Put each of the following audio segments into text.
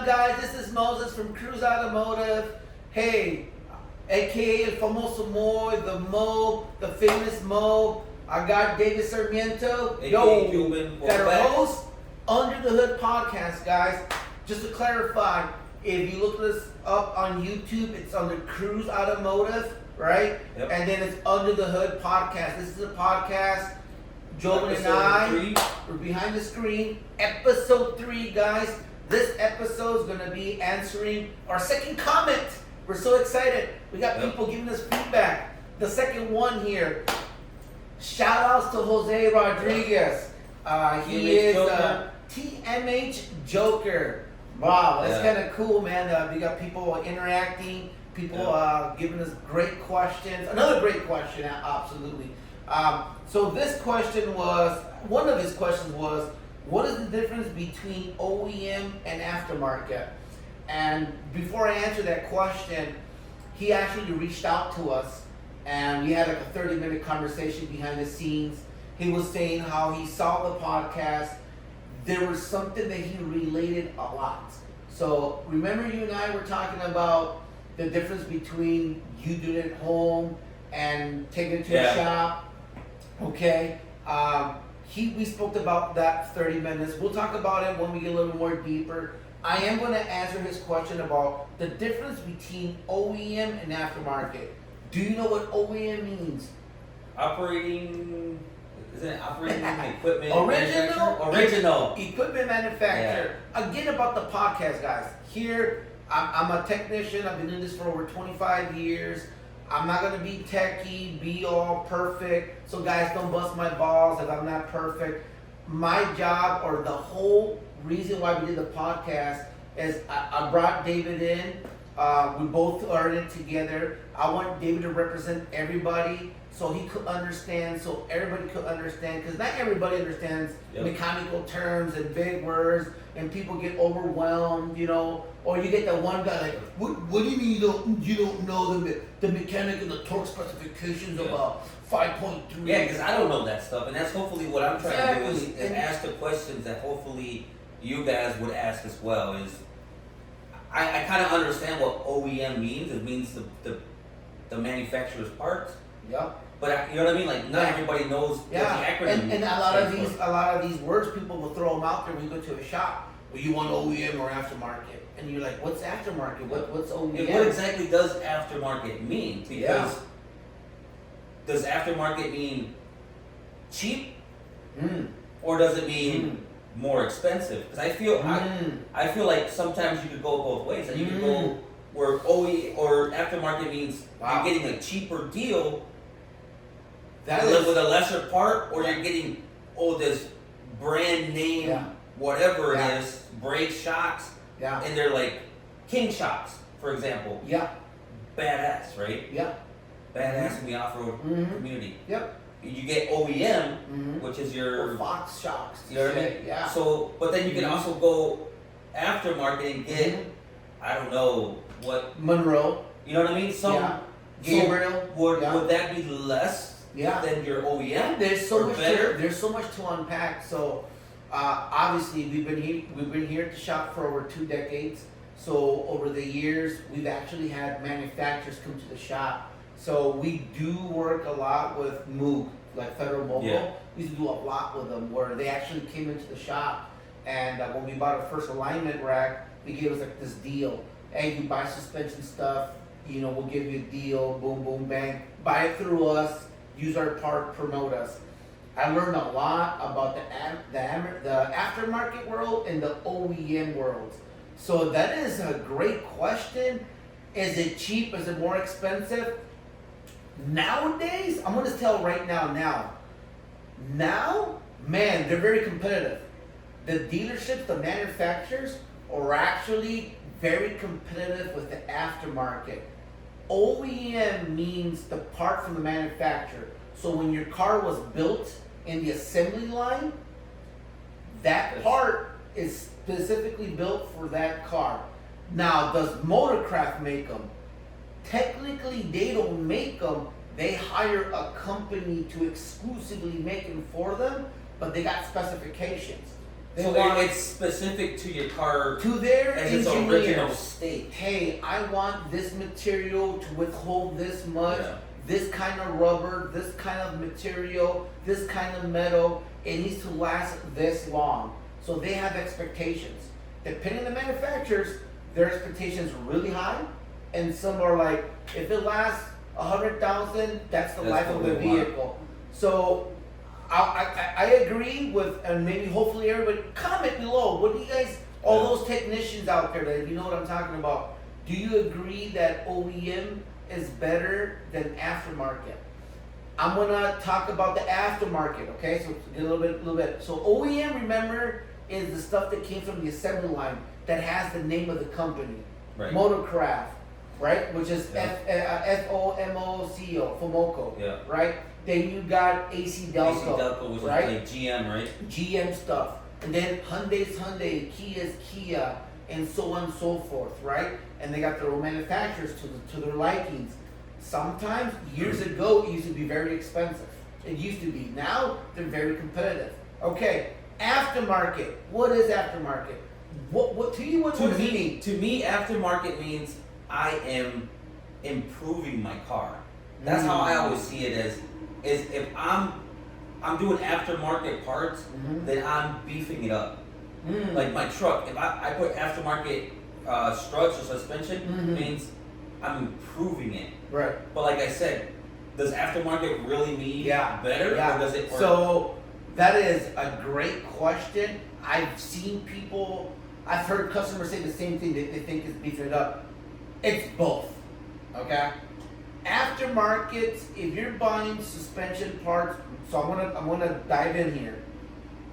on, guys? This is Moses from Cruise Automotive. Hey, aka El Famoso Mo, the Mo, the famous Mo. I got David Sarmiento. Got our host, Under the Hood podcast, guys. Just to clarify, if you look this up on YouTube, it's under Cruise Automotive, right? Yep. And then it's Under the Hood podcast. This is a podcast. Jobin and I, we're behind the screen. Episode 3, guys. This episode is going to be answering our second comment. We're so excited. We got people giving us feedback. The second one here. Shout outs to Jose Rodriguez. He is TMH Joker. Wow, that's kind of cool, man. We got people interacting, people giving us great questions. Another great question, absolutely. So this question was, one of his questions was, what is the difference between OEM and aftermarket? And before I answer that question, he actually reached out to us and we had like a 30-minute conversation behind the scenes. He was saying how he saw the podcast. There was something that he related a lot. So remember, you and I were talking about the difference between you doing it at home and taking it to a shop. Okay, we spoke about that 30 minutes. We'll talk about it when we get a little more deeper. I am going to answer his question about the difference between OEM and aftermarket. Do you know what OEM means? Operating equipment Original equipment manufacturer. Again, about the podcast, guys. Here, I'm a technician. I've been doing this for over 25 years. I'm not going to be techie, be all perfect. So guys, don't bust my balls if I'm not perfect. My job, or the whole reason why we did the podcast, is I brought David in. We both are in it together. I want David to represent everybody so he could understand, so everybody could understand. Because not everybody understands mechanical terms and big words, and people get overwhelmed, you know. Or you get that one guy like, what do you mean you don't know the mechanic and the torque specifications of a 5.3? Yeah, because I don't know that stuff, and that's hopefully what I'm trying to do is ask the questions that hopefully you guys would ask as well. Is I kind of understand what OEM means. It means the manufacturer's parts. Yeah. But you know what I mean? Like not everybody knows what the acronym. And a lot of these words, people will throw them out there when you go to a shop. Well, you want OEM or aftermarket, and you're like, what's aftermarket? What's OEM? And what exactly does aftermarket mean? Because does aftermarket mean cheap, or does it mean more expensive? Because I feel like sometimes you could go both ways, and you could go where OE or aftermarket means you're getting a cheaper deal with a lesser part, or you're getting this brand name whatever it is, brake shocks, and they're like King shocks, for example. Badass, right? Badass in the off-road community. You get OEM, which is your Fox shocks. You know what I mean? So, but then you can also go aftermarket and get, I don't know what Monroe. You know what I mean? Gabriel. Would that be less than your OEM? There's so much. There's so much to unpack. So, obviously, we've been here at the shop for over 2 decades. So over the years, we've actually had manufacturers come to the shop. So we do work a lot with Moog, like Federal Mobile. We used to do a lot with them, where they actually came into the shop, and when we bought our first alignment rack, they gave us like this deal. Hey, you buy suspension stuff, you know, we'll give you a deal, boom, boom, bang. Buy it through us, use our part, promote us. I learned a lot about the aftermarket world and the OEM world. So that is a great question. Is it cheap? Is it more expensive? Nowadays, I'm going to tell right now, man, they're very competitive. The dealerships, the manufacturers are actually very competitive with the aftermarket. OEM means the part from the manufacturer. So when your car was built in the assembly line, that part is specifically built for that car. Now, does Motorcraft make them? Technically, they don't make them. They hire a company to exclusively make them for them, but they got specifications. It's specific to your car, to their as its engineers. original state. Hey, I want this material to withhold this much, Yeah. this kind of rubber, this kind of material, this kind of metal. It needs to last this long. So they have expectations. Depending on the manufacturers, their expectations are really high, and some are like, if it lasts 100,000, that's the life of the vehicle. So I agree with, and maybe hopefully everybody comment below. What do you guys, all those technicians out there that you know what I'm talking about? Do you agree that OEM is better than aftermarket? I'm gonna talk about the aftermarket. Okay, so get a little bit. So OEM, remember, is the stuff that came from the assembly line that has the name of the company, Right. Motorcraft, right? Which is Yeah. FOMOCO, FOMOCO, Yeah. right? Then you got AC Delco, AC Delco, which right? is like GM, right? GM stuff, and then Hyundai's Hyundai, Kia's Kia, and so on and so forth, right? And they got their own manufacturers to their likings. Sometimes, years ago, it used to be very expensive. It used to be. Now, they're very competitive. Okay, aftermarket. What is aftermarket? What to you? What does it mean? To me, aftermarket means I am improving my car. That's how I always see it as if I'm doing aftermarket parts, then I'm beefing it up. Like my truck, if I put aftermarket struts or suspension, means I'm improving it. Right. But like I said, does aftermarket really mean better, or does it? So that is a great question. I've heard customers say the same thing. They think it's beefing it up. It's both. Okay. Aftermarket, if you're buying suspension parts, so I'm gonna dive in here.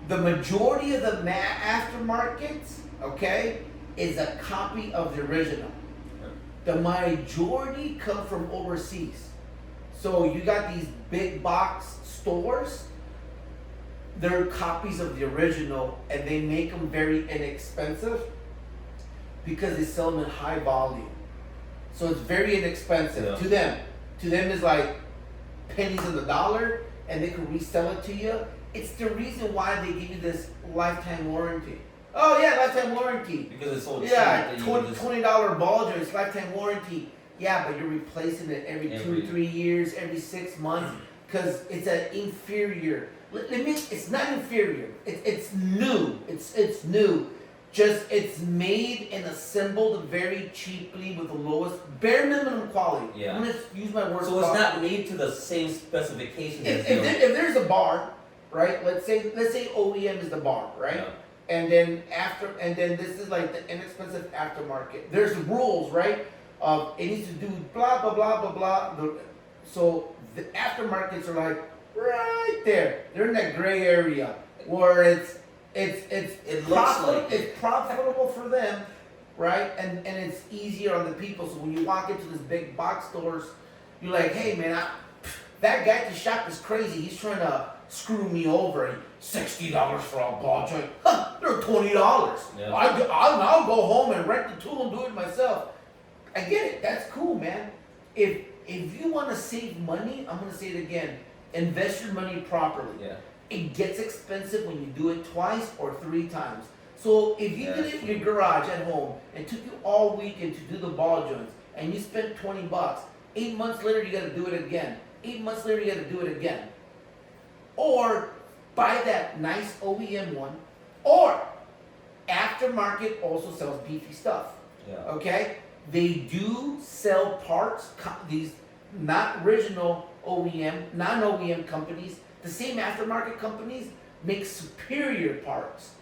The majority of the aftermarket, okay, is a copy of the original. The majority come from overseas. So you got these big box stores, they're copies of the original, and they make them very inexpensive because they sell them in high volume. So it's very inexpensive to them. To them, it's like pennies on the dollar, and they can resell it to you. It's the reason why they give you this lifetime warranty. Oh yeah, lifetime warranty. Because it's so cheap. Yeah, $20 ball joint, it's lifetime warranty. Yeah, but you're replacing it every 2-3 years, every 6 months, because it's an inferior. It's not inferior. It's new. It's new. Just it's made and assembled very cheaply with the lowest bare minimum quality. Yeah. I'm gonna use my words. So it's not made to the same specifications. If there's a bar, right? Let's say OEM is the bar, right? Yeah. And then this is like the inexpensive aftermarket. There's rules, right? It needs to do blah blah blah blah blah. So the aftermarkets are like right there. They're in that gray area where it's profitable for them, right? And it's easier on the people. So when you walk into this big box stores, you're like, hey man, that guy at the shop is crazy. He's trying to screw me over. $60 for a ball joint. Huh, they're $20. Yeah. I'll go home and rent the tool and do it myself. I get it. That's cool, man. If you want to save money, I'm gonna say it again. Invest your money properly. Yeah. It gets expensive when you do it twice or 3 times. So if you did it in your garage at home and took you all weekend to do the ball joints and you spent $20, 8 months later you gotta do it again. 8 months later you gotta do it again. Or buy that nice OEM one. Or aftermarket also sells beefy stuff. Yeah. Okay? They do sell parts, these not original OEM, non-OEM companies, the same aftermarket companies make superior parts.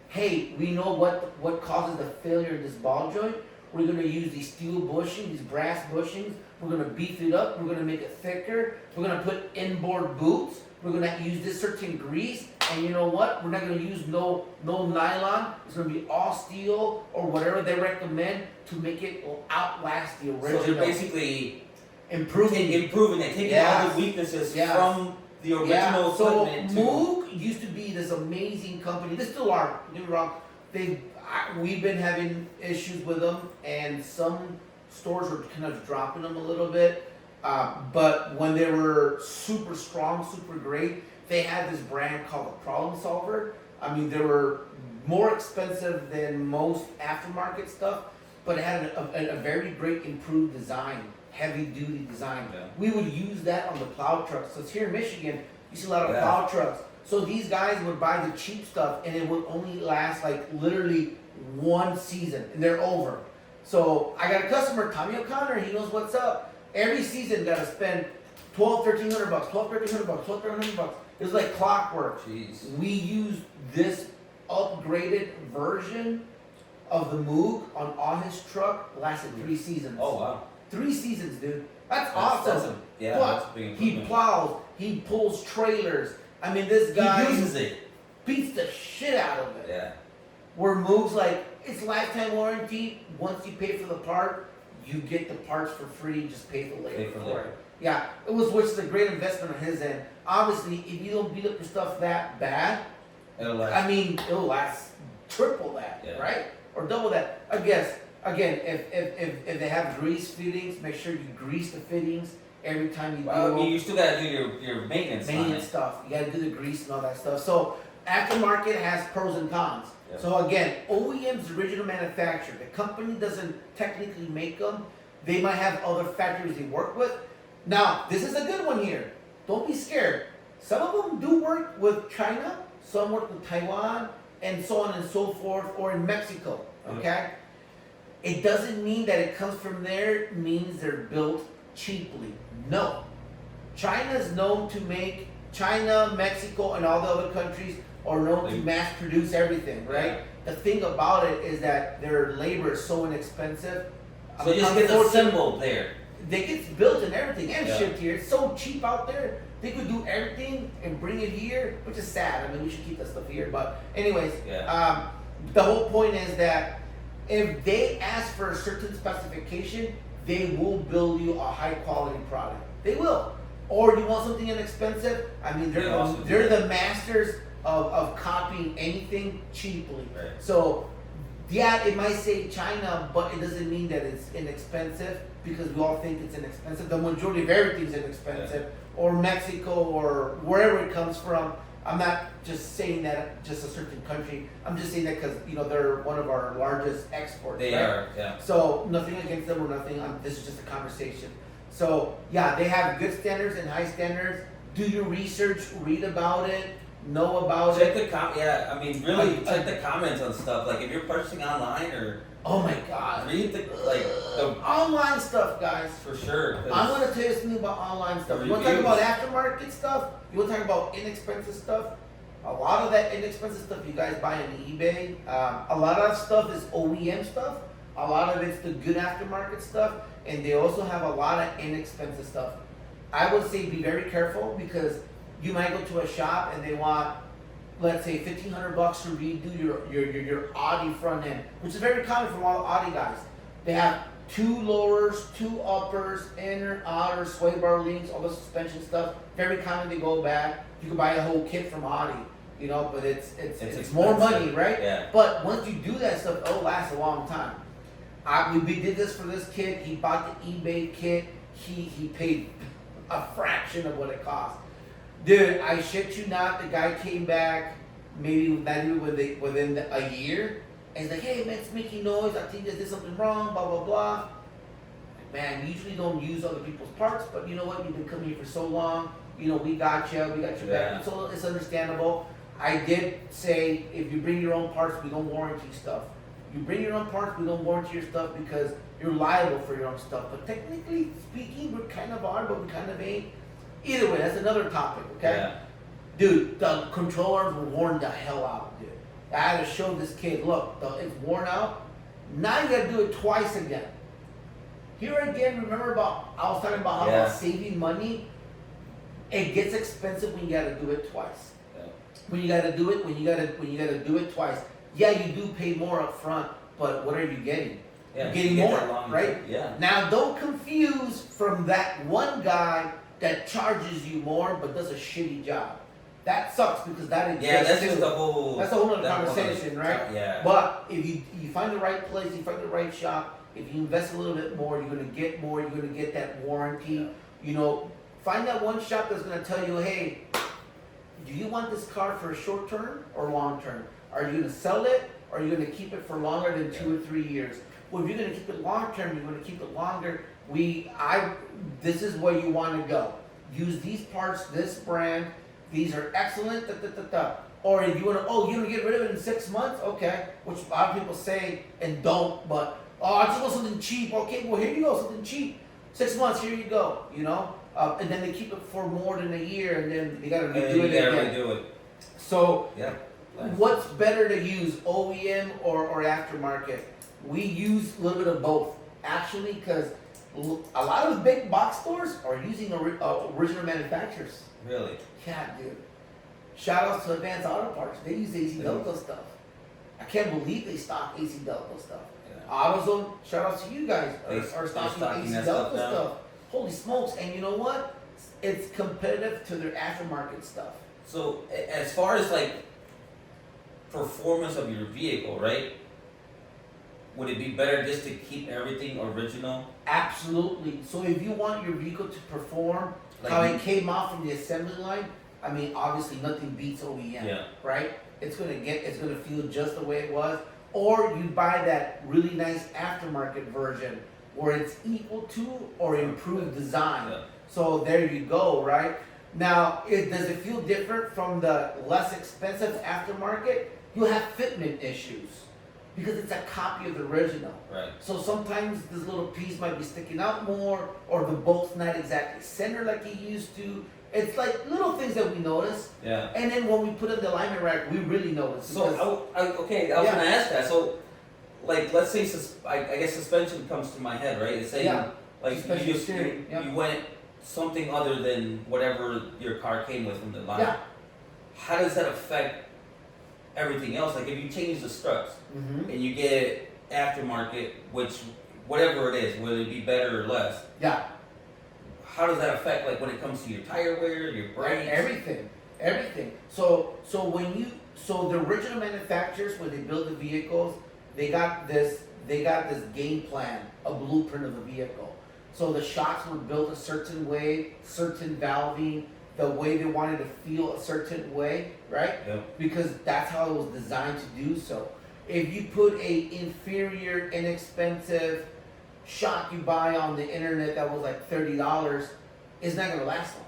Hey, we know what causes the failure in this ball joint. We're going to use these steel bushings, these brass bushings. We're going to beef it up. We're going to make it thicker. We're going to put inboard boots. We're going to use this certain grease. And you know what? We're not going to use no nylon. It's going to be all steel or whatever they recommend to make it outlast the original. So they're basically improving it, taking all the weaknesses from the original equipment. So Moog used to be this amazing company. They still are. Don't get me wrong. We've been having issues with them, and some stores are kind of dropping them a little bit. But when they were super strong, super great, they had this brand called the Problem Solver. I mean, they were more expensive than most aftermarket stuff, but it had a very great improved design, heavy duty design. Yeah. We would use that on the plow trucks. So it's here in Michigan, you see a lot of plow trucks. So these guys would buy the cheap stuff and it would only last like literally one season and they're over. So I got a customer, Tommy O'Connor, he knows what's up. Every season gotta spend $1,200, $1,300, $1,200, $1,200. It was like clockwork. Jeez. We used this upgraded version of the Moog on all his truck, lasted 3 seasons. Oh wow. 3 seasons, dude. That's awesome. Yeah, but that's a big he improvement. plows, he pulls trailers. I mean, this guy He uses it. beats the shit out of it. Yeah. Where Moog's like, it's lifetime warranty. Once you pay for the part, you get the parts for free. Just pay the labor for it. Yeah, which is a great investment on his end. Obviously, if you don't beat up your stuff that bad, It'll last. I mean, it'll last triple that, right? Or double that. I guess. Again, if they have grease fittings, make sure you grease the fittings every time you do. Well, I mean, you still gotta do your maintenance. Maintenance stuff. You gotta do the grease and all that stuff. So aftermarket has pros and cons. Yep. So again, OEM's original manufacturer. The company doesn't technically make them. They might have other factories they work with. Now, this is a good one here. Don't be scared. Some of them do work with China. Some work with Taiwan, and so on and so forth, or in Mexico. Okay. It doesn't mean that it comes from there. It means they're built cheaply. No. China's known to make, China, Mexico, and all the other countries are known to mass produce everything, right? The thing about it is that their labor is so inexpensive. So it just gets assembled there. They get built and everything and shipped here. It's so cheap out there. They could do everything and bring it here, which is sad. I mean, we should keep that stuff here. But anyways, the whole point is that if they ask for a certain specification, they will build you a high quality product. They will. Or you want something inexpensive? I mean, they're the masters of copying anything cheaply. Right. So, yeah, it might say China, but it doesn't mean that it's inexpensive because we all think it's inexpensive. The majority of everything's inexpensive. Or Mexico or wherever it comes from. I'm not just saying that just a certain country. I'm just saying that because they're one of our largest exports. They are, yeah. So nothing against them or nothing. This is just a conversation. So yeah, they have good standards and high standards. Do your research, read about it, know about check it. I mean, really check the comments on stuff. Like if you're purchasing online or. Oh my God. Read the online stuff, guys. For sure. I'm gonna tell you something about online stuff. You want to talk about aftermarket stuff? You want to talk about inexpensive stuff? A lot of that inexpensive stuff you guys buy on eBay. A lot of stuff is OEM stuff. A lot of it's the good aftermarket stuff, and they also have a lot of inexpensive stuff. I would say be very careful because you might go to a shop and they want, let's say, $1,500 to redo your Audi front end, which is very common from all the Audi guys. They have 2 lowers, 2 uppers, inner, outer, sway bar links, all the suspension stuff. Very common. They go back. You can buy a whole kit from Audi, but it's more money, right? Yeah. But once you do that stuff, it'll last a long time. We did this for this kid. He bought the eBay kit. He paid a fraction of what it cost. Dude, I shit you not, the guy came back maybe within a year, and he's like, hey man, it's making noise, I think I did something wrong, blah, blah, blah. Man, we usually don't use other people's parts, but you know what, you've been coming here for so long, we got your back, so it's understandable. I did say, if you bring your own parts, we don't warranty stuff. You bring your own parts, we don't warranty your stuff because you're liable for your own stuff. But technically speaking, we kind of are, but we kind of ain't. Either way, that's another topic, okay? Yeah. Dude, the controllers were worn the hell out, dude. I had to show this kid, look, it's worn out. Now you gotta do it twice again. Here again, remember I was talking about how about saving money? It gets expensive when you gotta do it twice. Yeah. When you gotta do it do it twice. Yeah, you do pay more up front, but what are you getting? Yeah, You're getting more, right? Yeah. Now don't confuse from that one guy that charges you more but does a shitty job. That sucks because that exists. Yeah, that's just the whole. That's a whole other conversation, right? Yeah. But if you find the right place, you find the right shop, if you invest a little bit more, you're gonna get more. You're gonna get that warranty. Find that one shop that's gonna tell you, hey, do you want this car for a short term or long term? Are you gonna sell it, or are you gonna keep it for longer than 2 or 3 years? Well, if you're gonna keep it long term, you're gonna keep it longer. This is where you want to go. Use these parts, this brand. These are excellent. Da, da, da, da. Or if you want to, you're gonna get rid of it in 6 months, okay? Which a lot of people say and don't, but I just want something cheap. Okay, well here you go, something cheap. 6 months, here you go. You know, and then they keep it for more than a year, and then they gotta redo it again. So, yeah. What's better to use, OEM or aftermarket? We use a little bit of both, actually, because a lot of the big box stores are using original manufacturers. Really? Yeah, dude. Shout outs to Advanced Auto Parts. They use AC Delco stuff. I can't believe they stock AC Delco stuff. Yeah. AutoZone, shout outs to you guys, are stocking AC Delco stuff. Holy smokes. And you know what? It's competitive to their aftermarket stuff. So, as far as like performance of your vehicle, right? Would it be better just to keep everything original? Absolutely. So if you want your vehicle to perform like how it came out from the assembly line, I mean, obviously nothing beats OEM, right? It's gonna feel just the way it was. Or you buy that really nice aftermarket version where it's equal to or improved design. Yeah. So there you go, right? Now, does it feel different from the less expensive aftermarket? You have fitment issues because it's a copy of the original. Right. So sometimes this little piece might be sticking out more, or the bolt's not exactly centered like it used to. It's like little things that we notice. Yeah. And then when we put in the alignment rack, we really notice. So I was gonna ask that. So, like, let's say I guess suspension comes to my head, right? It's saying like you went something other than whatever your car came with from the line. Yeah. How does that affect everything else? Like if you change the struts and you get aftermarket, which whatever it is, whether it be better or less. Yeah. How does that affect like when it comes to your tire wear, your brakes? Everything. So the original manufacturers, when they build the vehicles, they got this game plan, a blueprint of the vehicle. So the shocks were built a certain way, certain valving, the way they wanted to feel a certain way, right? Yep. Because that's how it was designed to do so. If you put a inferior, inexpensive shock you buy on the internet that was like $30, it's not gonna last long.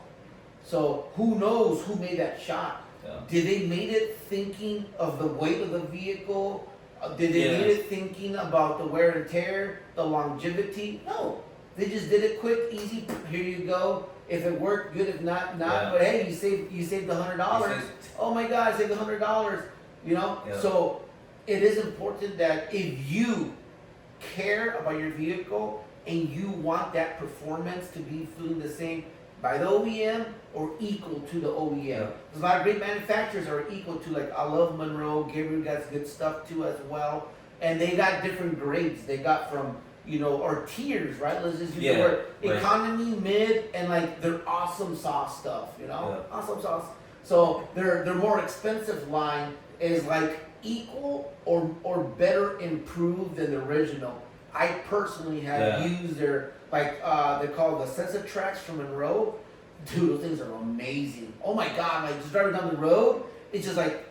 So who knows who made that shock? Yeah. Did they made it thinking of the weight of the vehicle? Did they made it thinking about the wear and tear, the longevity? No. They just did it quick, easy. Here you go. If it worked, good. If not, not. Yeah. But hey, you saved $100. Oh my God, I saved $100. You know. Yeah. So it is important that if you care about your vehicle and you want that performance to be feeling the same by the OEM or equal to the OEM. Yeah. There's a lot of great manufacturers that are equal to, like I love Monroe. Gabriel got good stuff too as well, and they got different grades. They got from or tiers, right? Let's just use the word economy, mid, and like their awesome sauce stuff, awesome sauce. So their more expensive line is like equal or better improved than the original. I personally have used their they're called the Sensa Tracks from Monroe. Dude, those things are amazing. Oh my God, like just driving down the road, it's just like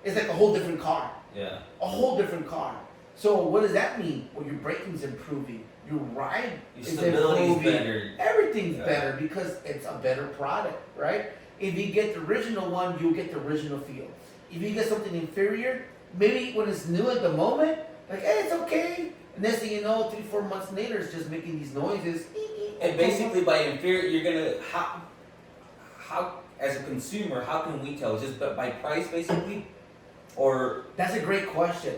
it's like a whole different car. Yeah. A whole different car. So what does that mean? Well, your braking's improving, your ride is improving, better. Everything's better because it's a better product, right? If you get the original one, you'll get the original feel. If you get something inferior, maybe when it's new at the moment, like, hey, it's okay. And next thing you know, 3-4 months later, it's just making these noises. And basically, by inferior, you're gonna how as a consumer, how can we tell? Just by price, basically, or that's a great question.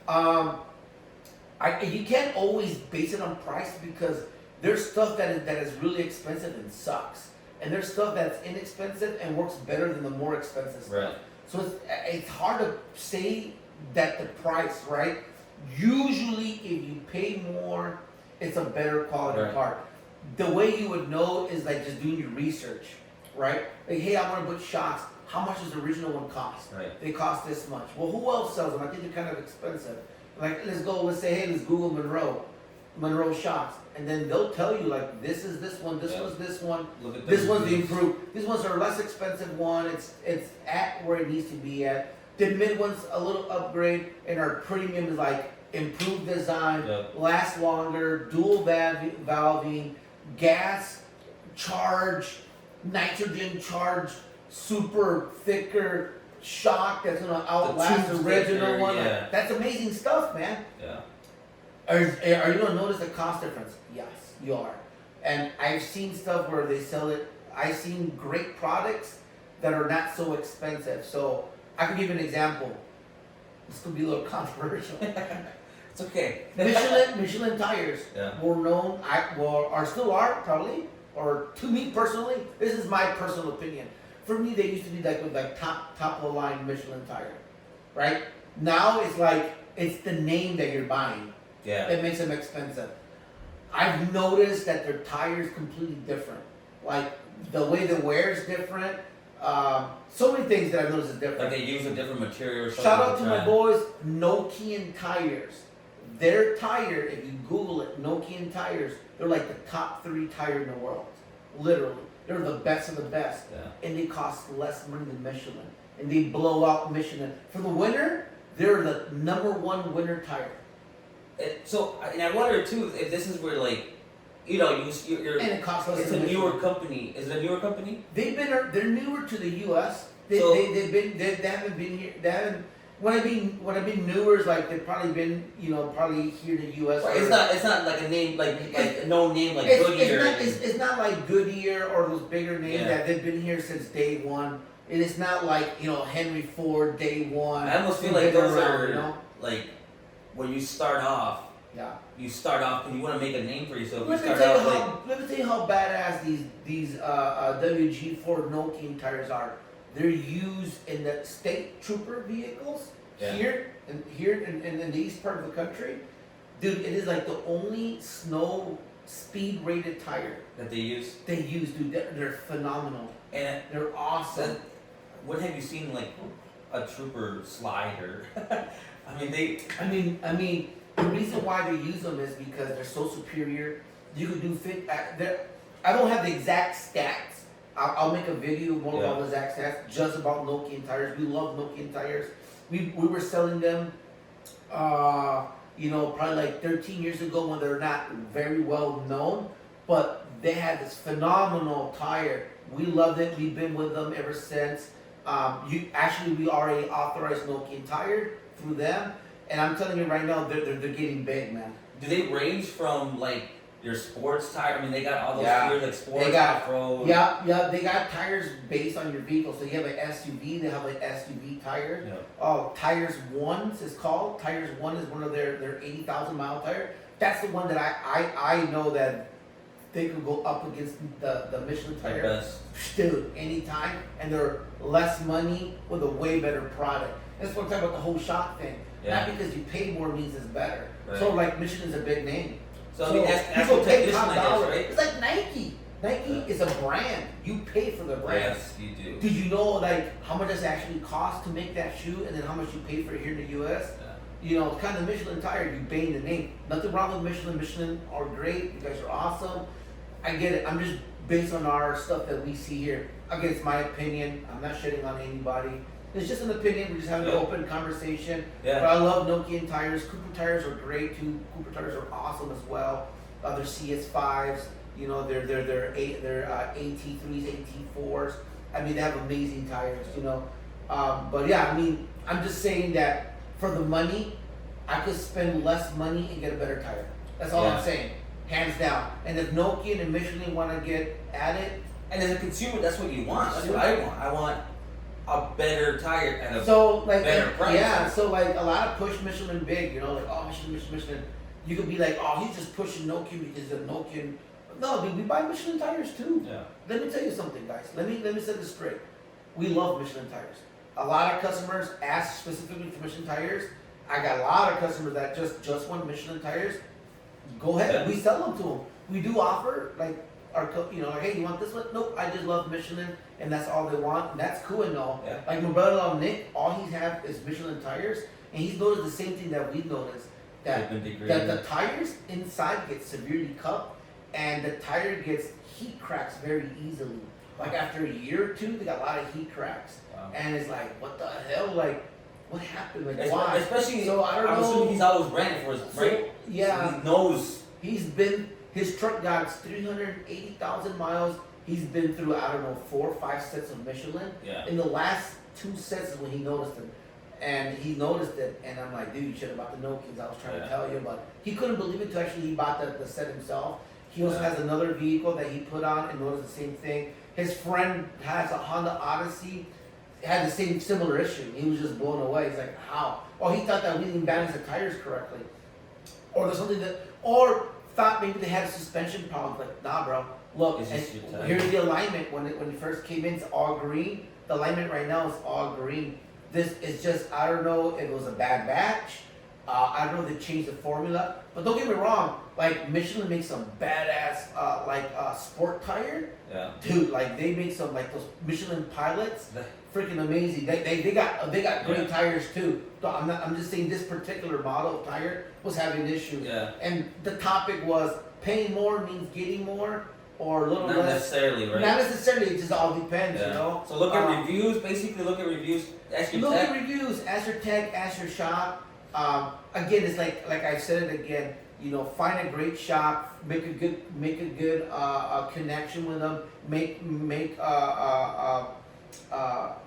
You can't always base it on price because there's stuff that is really expensive and sucks, and there's stuff that's inexpensive and works better than the more expensive stuff. Right. So it's hard to say that the price, right? Usually, if you pay more, it's a better quality part. The way you would know is like just doing your research, right? Like, hey, I want to put shocks. How much does the original one cost? Right. They cost this much. Well, who else sells them? I think they're kind of expensive. Like, let's say, hey, let's Google Monroe. Monroe shocks, and then they'll tell you like this is this one, this Yeah. was this one, Look at this one's the reviews. improved. These ones are less expensive one. It's at where it needs to be at. The mid one's a little upgrade, and our premium is like improved design, Yep. lasts longer, dual valving, gas charge, nitrogen charge, super thicker shock that's gonna outlast the tube's original thicker, one. yeah. That's amazing stuff, man. Yeah. Are you gonna notice the cost difference? Yes, you are. And I've seen stuff where they sell it. I've seen great products that are not so expensive. So I can give you an example. This could be a little controversial. It's okay. Michelin tires Yeah. were known, or still are probably, or to me personally, this is my personal opinion. For me, they used to be like top of the line Michelin tire, right? Now it's like it's the name that you're buying. Yeah. It makes them expensive. I've noticed that their tires completely different. Like the way the wear is different. So many things that I've noticed is different. Like they use a different material or something. Shout out to like my that. boys, Nokian tires. Their tire, if you Google it, Nokian tires, they're like the top 3 tire in the world. Literally. They're the best of the best. Yeah. And they cost less money than Michelin. And they blow out Michelin. For the winter, they're the #1 winter tire. And I wonder too if this is where like, you know, you're. And it costs less It's than a Michelin. newer company. Is it a newer company? They're newer to the U.S. They haven't been here. They haven't. When I mean newer is like they've probably been probably here in the U.S. Right. It's not like a name like a known name like It's Goodyear. it's not like Goodyear or those bigger names Yeah. that they've been here since day one. And it's not like Henry Ford day one. I almost feel who's like been those around, are like when you start off. Yeah. You start off and you want to make a name for yourself. Let me tell you how badass these WG Ford Nokian tires are. They're used in the state trooper vehicles Yeah. here in the east part of the country. Dude, it is like the only snow speed rated tire that they use. they use. Dude, they're phenomenal. And They're awesome. then, when have you seen like a trooper slide or? I mean, The reason why they use them is because they're so superior. You can do fit. I don't have the exact stats. I'll make a video more about the exact stats just about Nokian tires. We love Nokian tires. We were selling them, probably like 13 years ago when they're not very well known, but they had this phenomenal tire. We loved it. We've been with them ever since. We are a authorized Nokian tire through them. And I'm telling you right now, they're getting big, man. do they range from like your sports tire? I mean, they got all those Yeah. tiers like sports, They got- off-road. Yeah, they got tires based on your vehicle. So you have an SUV, they have an SUV tire. Yeah. Oh, Tires One is called. Tires One is one of their 80,000 mile tire. That's the one that I know that they could go up against the Michelin The tire. best. Dude, anytime, and they're less money with a way better product. That's what I'm talking about the whole shock thing. Yeah. Not because you pay more means it's better. Right. So like Michelin's a big name. So I mean, that's people what pay technician, top I guess, dollar. right? It's like Nike. Nike Yeah. is a brand. You pay for the brand. Yes, you do. Did you know like how much does it actually cost to make that shoe, and then how much you pay for it here in the U.S.? Yeah. Kind of Michelin tire, you pay the name. Nothing wrong with Michelin. Michelin are great. You guys are awesome. I get it. I'm just based on our stuff that we see here. Again, it's my opinion. I'm not shitting on anybody. It's just an opinion. We're just having an Yeah. open conversation. Yeah. But I love Nokian tires. Cooper tires are great too. Cooper tires are awesome as well. Their CS5s. Their AT3s, AT4s. I mean, they have amazing tires. But yeah, I mean, I'm just saying that for the money, I could spend less money and get a better tire. That's all Yeah. I'm saying, hands down. And if Nokian and Michelin want to get at it, And as a consumer, that's what you want. That's what I want. I want a better tire and a so like better price. yeah, so like a lot of push Michelin big, like oh Michelin. You could be like, oh, he's just pushing Nokian because of Nokian. No, dude, we buy Michelin tires too. Yeah. Let me tell you something, guys. Let me set this straight. We love Michelin tires. A lot of customers ask specifically for Michelin tires. I got a lot of customers that just want Michelin tires. Go ahead, Yeah. we sell them to them. We do offer like like hey, you want this one? Nope, I just love Michelin, and that's all they want. And that's cool and all. Yeah. Like my brother-in-law Nick, all he's have is Michelin tires, and he's noticed the same thing that we've noticed. that They've been degraded. the tires inside get severely cupped, and the tire gets heat cracks very easily. Like after a year or two, they got a lot of heat cracks, Wow. and it's like, what the hell? Like, what happened? Like, Es- why? Especially, So I don't I'm know. assuming he's always ran it for his, right? Yeah. So he knows. His truck got 380,000 miles. He's been through, I don't know, 4 or 5 sets of Michelin. Yeah. In the last 2 sets is when he noticed it. And he noticed it, and I'm like, dude, you should have bought the Nokins. I was trying to tell you, but he couldn't believe it until actually he bought the set himself. He also has another vehicle that he put on and noticed the same thing. His friend has a Honda Odyssey, had the same similar issue. He was just blown away. He's like, how? Well, he thought that we didn't balance the tires correctly. Or there's something that, or thought maybe they had a suspension problem. Like, nah, bro. Look, It's just your tire. and here's the alignment. When it first came in, it's all green. The alignment right now is all green. This is just, I don't know if it was a bad batch. I don't know if they changed the formula. But don't get me wrong, like Michelin makes some badass sport tire. Yeah. Dude, like they make some like those Michelin pilots, freaking amazing. They got great tires too. So I'm just saying this particular model of tire was having issues. Yeah. And the topic was paying more means getting more or a little Not less. necessarily, right? Not necessarily. It just all depends, you know. So look at reviews. Basically, look at reviews. Ask your Look tech. at reviews. Ask your tech. Ask your shop. Again, it's like I said it again. You know, find a great shop. Make a good connection with them.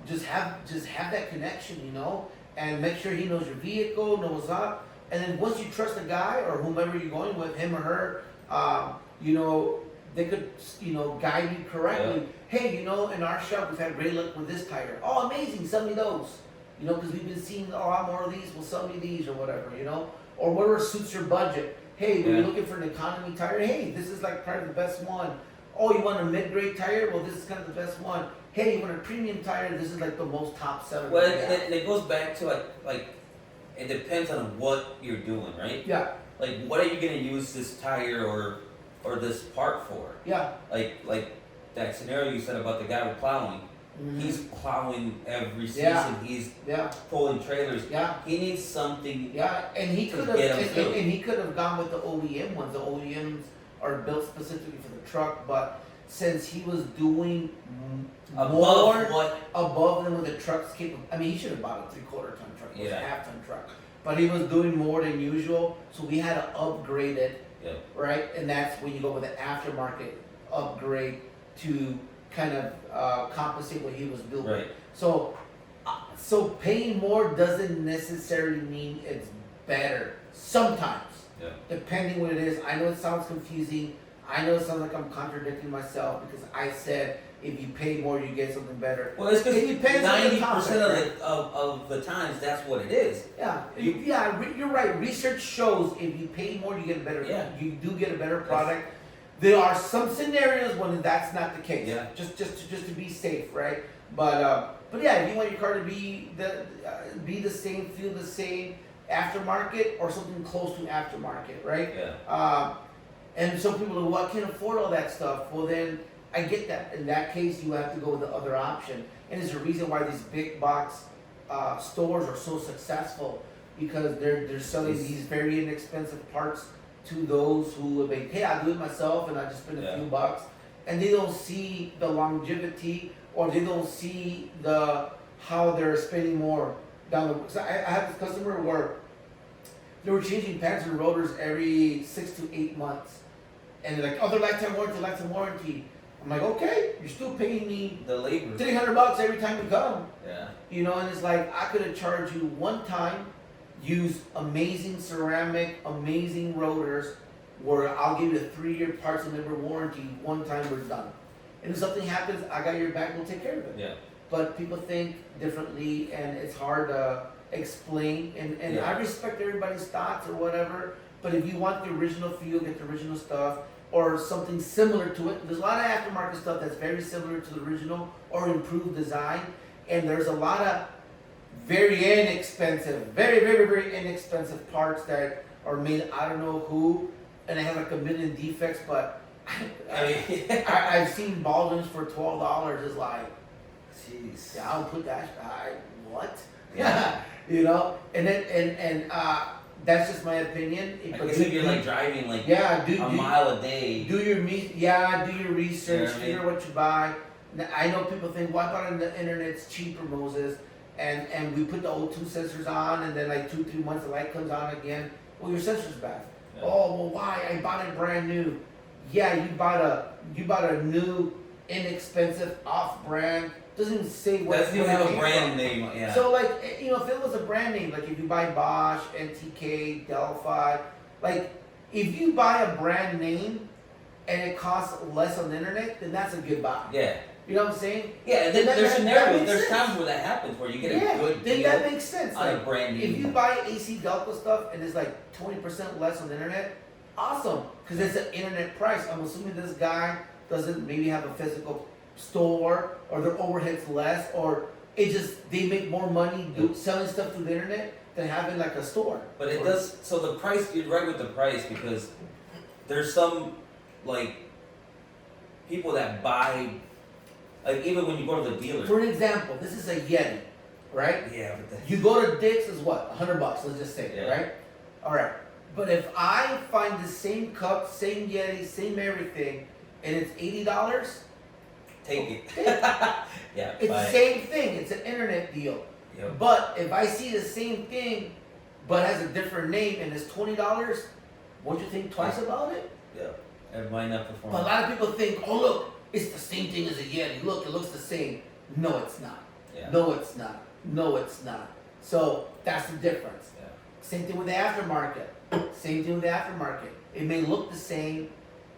Just have that connection. You know, and make sure he knows your vehicle, knows up. And then once you trust the guy or whomever you're going with, him or her, you know, they could, you know, guide you correctly. Yeah. Hey, you know, in our shop we've had great luck with this tire. Oh, amazing! Sell me those. You know, because we've been seeing a lot more of these. Well, sell me these or whatever. You know, or whatever suits your budget. Hey, when you're looking for an economy tire, hey, this is like kind of the best one. Oh, you want a mid-grade tire? Well, this is kind of the best one. Hey, you want a premium tire? This is like the most top seller. Well, it goes back to like it depends on what you're doing, right? Yeah. Like, what are you gonna use this tire or this part for? Yeah. Like that scenario you said about the guy with plowing. Mm-hmm. He's plowing every season. Yeah. He's Yeah. pulling trailers. Yeah. He needs something. Yeah, and he to could have, get 'em through. and he could have gone with the OEM ones. The OEMs are built specifically for the truck, but since he was doing Above more what? above than what the truck's capable, I mean, he should have bought a 3/4 ton truck. It was a Yeah. half-ton truck, but he was doing more than usual, so we had to upgrade it, Yep. right? And that's when you go with the aftermarket upgrade to kind of compensate what he was building. Right. So paying more doesn't necessarily mean it's better. Sometimes, Yeah. depending what it is. I know it sounds confusing. I know it sounds like I'm contradicting myself because I said if you pay more, you get something better. Well, it's because It depends on the 90% topic, of the times that's what it is. Yeah, You- you're right. Research shows if you pay more, you get a better. Yeah. You do get a better product. There are some scenarios when that's not the case. Yeah. Just to be safe, right? But yeah, if you want your car to be the same, feel the same, aftermarket or something close to aftermarket, right? Yeah. And some people go, well, I can't afford all that stuff. Well, then I get that. In that case, you have to go with the other option. And there's a reason why these big box stores are so successful because they're selling these very inexpensive parts to those who would be, hey, I'll do it myself and I just spend a few bucks. And they don't see the longevity or they don't see how they're spending more down the road. So I have this customer where they were changing pads and rotors every 6 to 8 months. And they're like, oh, they're lifetime warranty. I'm like, okay, you're still paying me The labor. $300 every time you come. Yeah. You know, and it's like, I could have charged you one time, use amazing ceramic, amazing rotors, where I'll give you a 3-year parts and labor warranty, one time we're done. And if something happens, I got your back, we'll take care of it. Yeah. But people think differently and it's hard to explain and I respect everybody's thoughts or whatever, but if you want the original feel, get the original stuff or something similar to it. There's a lot of aftermarket stuff that's very similar to the original or improved design, and there's a lot of very inexpensive, very inexpensive parts that are made I don't know who, and they have like a million defects, but I've seen Baldwins for $12. It's like, Jeez. yeah, I'll put that. What? Yeah. You know, and then that's just my opinion. I guess if you're like driving like a mile a day. Do your research, You know what I figure mean? what you buy. I know people think, well, I bought it on the internet, it's cheaper, Moses. And we put the O2 sensors on, and then like 2-3 months the light comes on again. Well, your sensor's bad. Yeah. Oh, well, why? I bought it brand new. Yeah, you bought a new, inexpensive, off-brand. Doesn't even say what. Doesn't even have a brand name. Yeah. So like, you know, if it was a brand name, like if you buy Bosch, NTK, Delphi, like if you buy a brand name and it costs less on the internet, then that's a good buy. Yeah. You know what I'm saying? Yeah, and then there's scenarios, there's times where that happens, where you get a good then deal that makes sense. on Like, a brand name. if you buy AC Delco stuff and it's like 20% less on the internet, awesome, because it's an internet price. I'm assuming this guy doesn't maybe have a physical store, or their overhead's less, or it just they make more money selling stuff through the internet than having like a store. But it does, so the price, you're right with the price, because there's some like people that buy, like even when you go to the dealer. For an example, this is a Yeti, right? Yeah, but You go to Dick's is what, $100? Let's just say, right? All right. But if I find the same cup, same Yeti, same everything, and it's $80, take it. Yeah. it's the same thing. It's an internet deal. Yep. But if I see the same thing, but has a different name and it's $20, won't you think twice about it? Yeah. It might not perform. But a lot of people think, oh look, it's the same thing as a Yeti. Look, it looks the same. No, it's not. Yeah. No, it's not. No, it's not. So that's the difference. Yeah. Same thing with the aftermarket. Same thing with the aftermarket. It may look the same,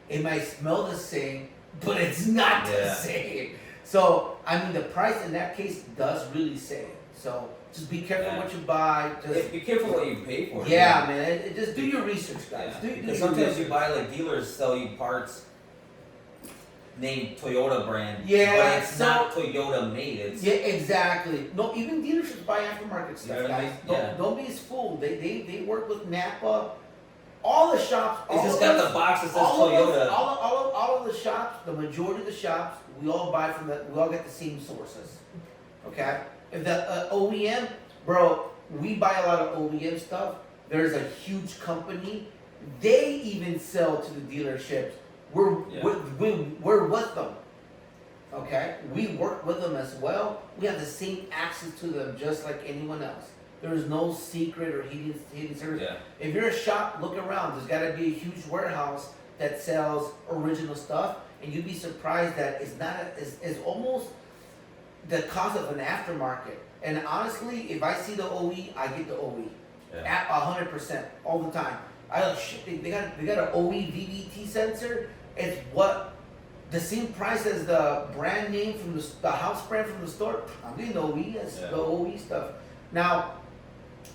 it might smell the same, but it's not the same. So I mean, the price in that case does really say it. So just be careful what you buy. Just be careful what you pay for. Yeah, man. Just do your research, guys. Yeah. Because sometimes you buy, like, dealers sell you parts named Toyota brand. Yeah, but it's not Toyota made. It's exactly. No, even dealerships buy aftermarket stuff, You know what I guys. mean? Don't be fooled. They work with Napa. All the shops. It's just got the box that says all Toyota. All of the shops, the majority of the shops, we all buy from we all get the same sources. Okay? If the OEM, bro, we buy a lot of OEM stuff. There's a huge company. They even sell to the dealerships. We're with them. Okay? We work with them as well. We have the same access to them just like anyone else. There is no secret or hidden service. Yeah. If you're a shop, look around. There's got to be a huge warehouse that sells original stuff, and you'd be surprised that it's almost the cost of an aftermarket. And honestly, if I see the OE, I get the OE. At 100% all the time. They got an OE VVT sensor. It's what the same price as the brand name from the house brand from the store. I'm getting the OE, the OE stuff. Now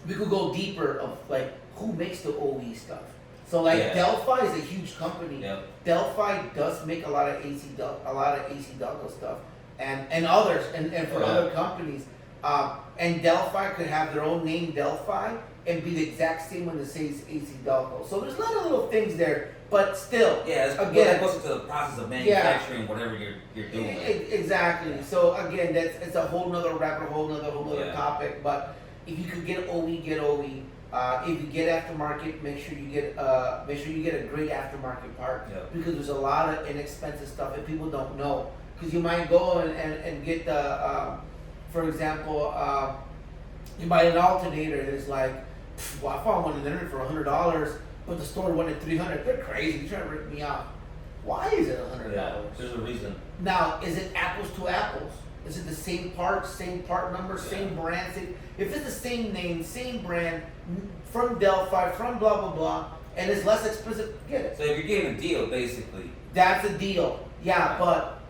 we could go deeper of like who makes the OE stuff. So like Delphi is a huge company. Yep. Delphi does make a lot of AC Delco stuff and others and for other companies. And Delphi could have their own name Delphi and be the exact same when it says AC Delco. So there's a lot of little things there, but still. Yeah, again, that goes into the process of manufacturing whatever you're doing. Exactly. Yeah. So again, it's a whole nother rabbit hole, another topic. But if you could get OE, get OE. If you get aftermarket, make sure you get a great aftermarket part because there's a lot of inexpensive stuff that people don't know. Because you might go and get the, for example, you buy an alternator and it's like, well, I found one on the internet for $100, but the store wanted $300. They're crazy. They're trying to rip me off. Why is it $100? Yeah, there's a reason. Now, is it apples to apples? Is it the same part number, same brand? If it's the same name, same brand, from Delphi, from blah, blah, blah, and it's less expensive, get it. So if you're getting a deal, basically. That's a deal. Yeah, but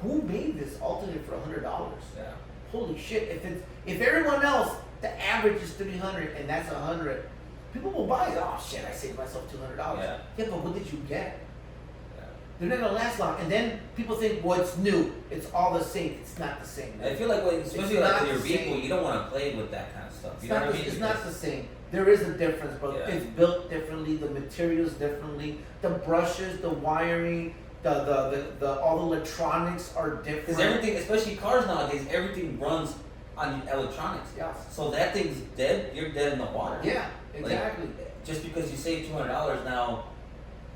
who made this alternator for $100? Yeah. Holy shit! If everyone else, the average is $300 and that's $100, people will buy it. Oh shit! I saved myself $200. Yeah. Yeah, but what did you get? They're not gonna last long. And then people think, well, it's new. It's all the same. It's not the same. I feel like, especially like with your vehicle, you don't want to play with that kind of stuff. You know what I mean? It's not the same. There is a difference, bro. Yeah. It's built differently. The materials differently. The brushes, the wiring, the all the electronics are different. Because everything, especially cars nowadays, everything runs on electronics. Yes. So that thing's dead. You're dead in the water. Yeah. Exactly. Like, just because you save $200 now,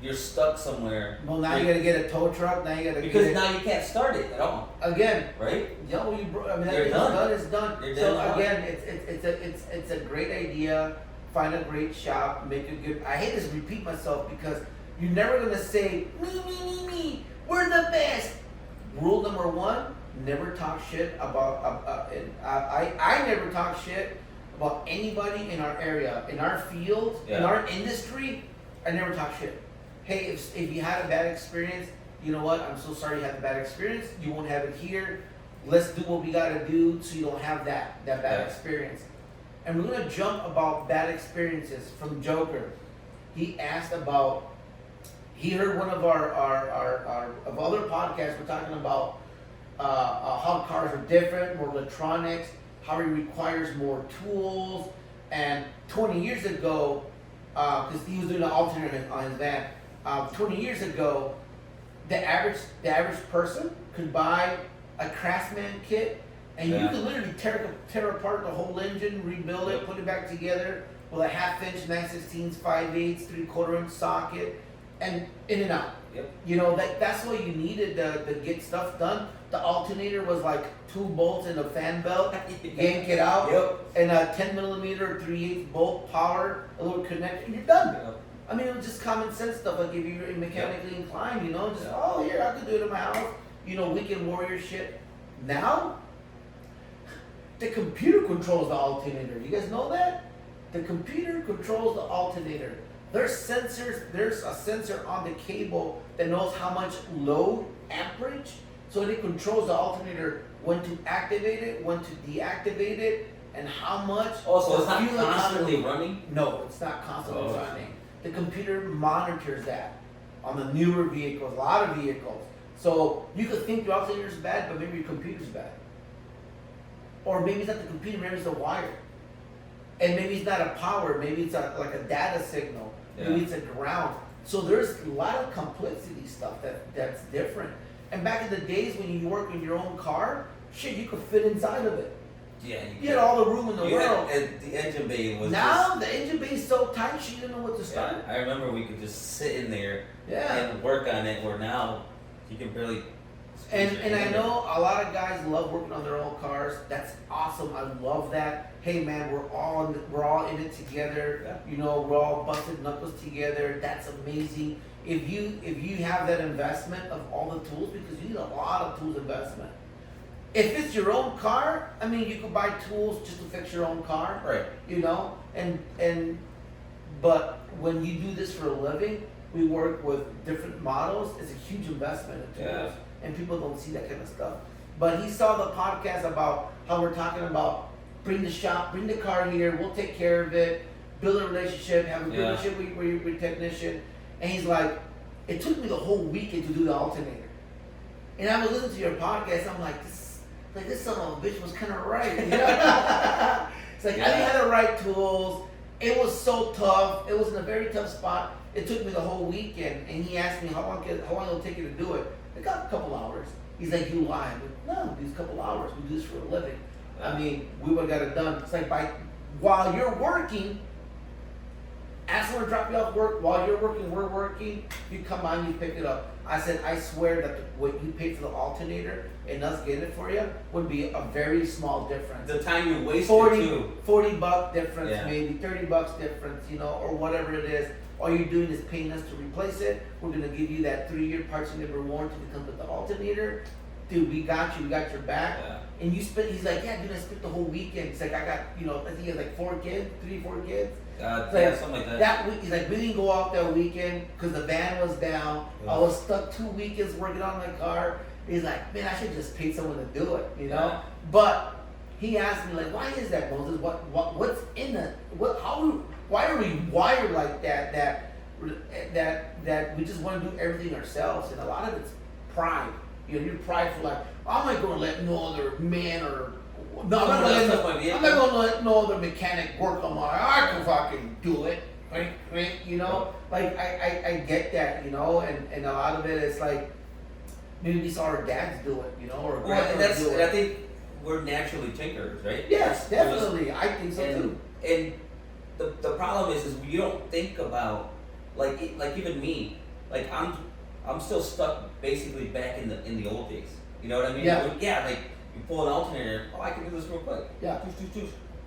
you're stuck somewhere. Well, now you gotta get a tow truck. Now you gotta because now you can't start it at all. Again, right? Yo, I mean, that You're thing's done. done. It's done. You're So done. again, it's a great idea. Find a great shop. Make a good. I hate to repeat myself because you're never gonna say me. We're the best. Rule number one: never talk shit about. I never talk shit about anybody in our area, in our field, in our industry. I never talk shit. Hey, if you had a bad experience, you know what? I'm so sorry you had a bad experience. You won't have it here. Let's do what we gotta do so you don't have that bad experience. And we're gonna jump about bad experiences from Joker. He asked about. He heard one of our of other podcasts. We're talking about how cars are different, more electronics, how he requires more tools. And 20 years ago, because he was doing an alternator on his van. 20 years ago, the average person could buy a Craftsman kit, and you could literally tear apart the whole engine, rebuild it, put it back together with a 1/2 inch 9/16, 5/8, 3/4 inch socket, and in and out. Yep. You know, that's what you needed to get stuff done. The alternator was like 2 bolts and a fan belt, yank it out, and a 10 millimeter 3/8 bolt power, a little connector, and you're done. I mean, it was just common sense stuff. Like if you're mechanically inclined, you know, just here, I could do it in my house. You know, weekend warrior shit. Now, the computer controls the alternator. You guys know that? The computer controls the alternator. There's sensors. There's a sensor on the cable that knows how much load amperage, so it controls the alternator when to activate it, when to deactivate it, and how much. Also, it's not constantly running. No, it's not constantly running. The computer monitors that on the newer vehicles, a lot of vehicles. So you could think your alternator is bad, but maybe your computer's bad. Or maybe it's not the computer, maybe it's the wire. And maybe it's not a power, maybe it's like a data signal. Maybe it's a ground. So there's a lot of complexity stuff that's different. And back in the days when you work in your own car, shit, you could fit inside of it. Yeah, you had all the room in the world. The engine bay was now the engine bay is so tight she didn't know what to start. I remember we could just sit in there and work on it. Where now you can barely. And I know a lot of guys love working on their own cars. That's awesome. I love that. Hey man, we're all in it together. Yeah. You know, we're all busted knuckles together. That's amazing. If you have that investment of all the tools, because you need a lot of tools investment. If it's your own car, I mean, you could buy tools just to fix your own car, right? You know, but when you do this for a living, we work with different models. It's a huge investment in tools, and people don't see that kind of stuff. But he saw the podcast about how we're talking about bring the car here, we'll take care of it, build a relationship, have a good relationship with your technician, and he's like, it took me the whole weekend to do the alternator, and I was listening to your podcast. I'm like, this son of a bitch was kind of right. You know? It's like I didn't have the right tools. It was so tough. It was in a very tough spot. It took me the whole weekend, and he asked me how long it'll take you to do it. It got a couple hours. He's like, you lie. No, these couple hours. We do this for a living. I mean, we would have got it done. It's like while you're working, ask someone to drop you off work. While you're working, we're working. You come on, you pick it up. I said, I swear that what you paid for the alternator and us getting it for you would be a very small difference. The time you wasted $40 difference, maybe $30 difference, you know, or whatever it is. All you're doing is paying us to replace it. We're gonna give you that 3-year parts and labor warranty that comes with the alternator. Dude, we got you. We got your back. Yeah. And you spent. He's like, yeah, dude, I spent the whole weekend. He's like, I got, you know, I think he has like 4 kids, 3-4 kids. Something like that. That week, he's like, we didn't go off that weekend because the van was down. I was stuck 2 weekends working on my car. He's like, man, I should just pay someone to do it, you know. Yeah. But he asked me like, why is that, Moses? What's in it? Why are we wired like that? That we just want to do everything ourselves, and a lot of it's pride. You know, you're prideful, like, I'm not going to let no other man or I'm not going to let no other mechanic work on I can fucking do it, right? You know, like I get that, you know, and a lot of it is like maybe we saw our dads do it, you know, or grandparents do it. And I think we're naturally tinkerers, right? Yes, definitely. I think so too. And the problem is you don't think about like even me, like I'm still stuck basically back in the old days. You know what I mean? Yeah. Yeah, like you pull an alternator. Oh, I can do this real quick. Yeah.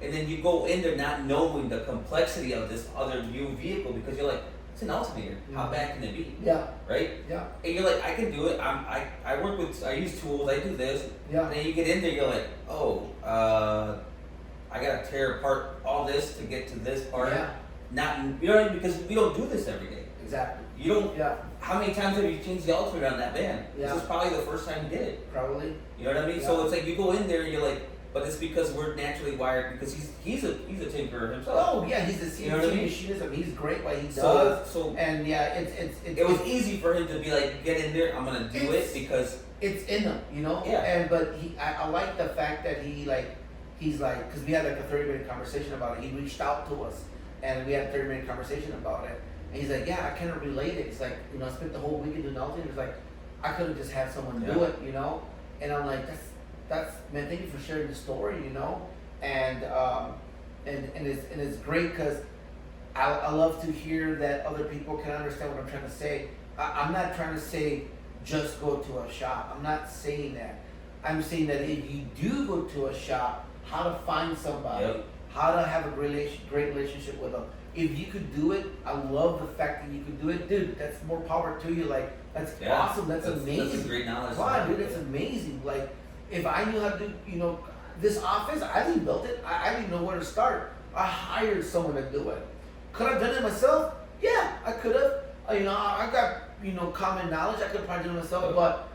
And then you go in there not knowing the complexity of this other new vehicle because you're like, it's an alternator. How bad can it be? Yeah. Right? Yeah. And you're like, I can do it. I work with, I use tools. I do this. Yeah. And then you get in there, you're like, oh, I gotta tear apart all this to get to this part. Yeah. Not, you know what I mean? Because we don't do this every day. Exactly. You don't. Yeah. How many times have you changed the alternator on that van? Yeah. This is probably the first time you did it. Probably. You know what I mean? Yeah. So it's like you go in there and you're like, but it's because we're naturally wired because he's a tinkerer himself. Oh yeah, he's a CNC You know what I mean? machinist. I mean, he's great what he does. So And yeah, it was easy for him to be like, get in there, I'm gonna do it because it's in him, you know. Yeah. And but I like the fact that he's like, because we had like a 30-minute conversation about it. He reached out to us, and we had a 30-minute conversation about it. And he's like, yeah, I kind of relate it. It's like, you know, I spent the whole weekend doing nothing. It's like, I could have just had someone do it, you know. And I'm like, that's man, thank you for sharing the story, you know. And it's great because I love to hear that other people can understand what I'm trying to say. I'm not trying to say just go to a shop. I'm not saying that. I'm saying that if you do go to a shop, how to find somebody, how to have a great relationship with them. If you could do it, I love the fact that you could do it, dude. That's more power to you. Like that's awesome. That's amazing. That's great knowledge. Wow, dude, that's amazing. Like if I knew how to do, you know, this office, I didn't build it. I didn't know where to start. I hired someone to do it. Could I have done it myself? Yeah, I could have. You know, I got, you know, common knowledge. I could have probably done it myself, but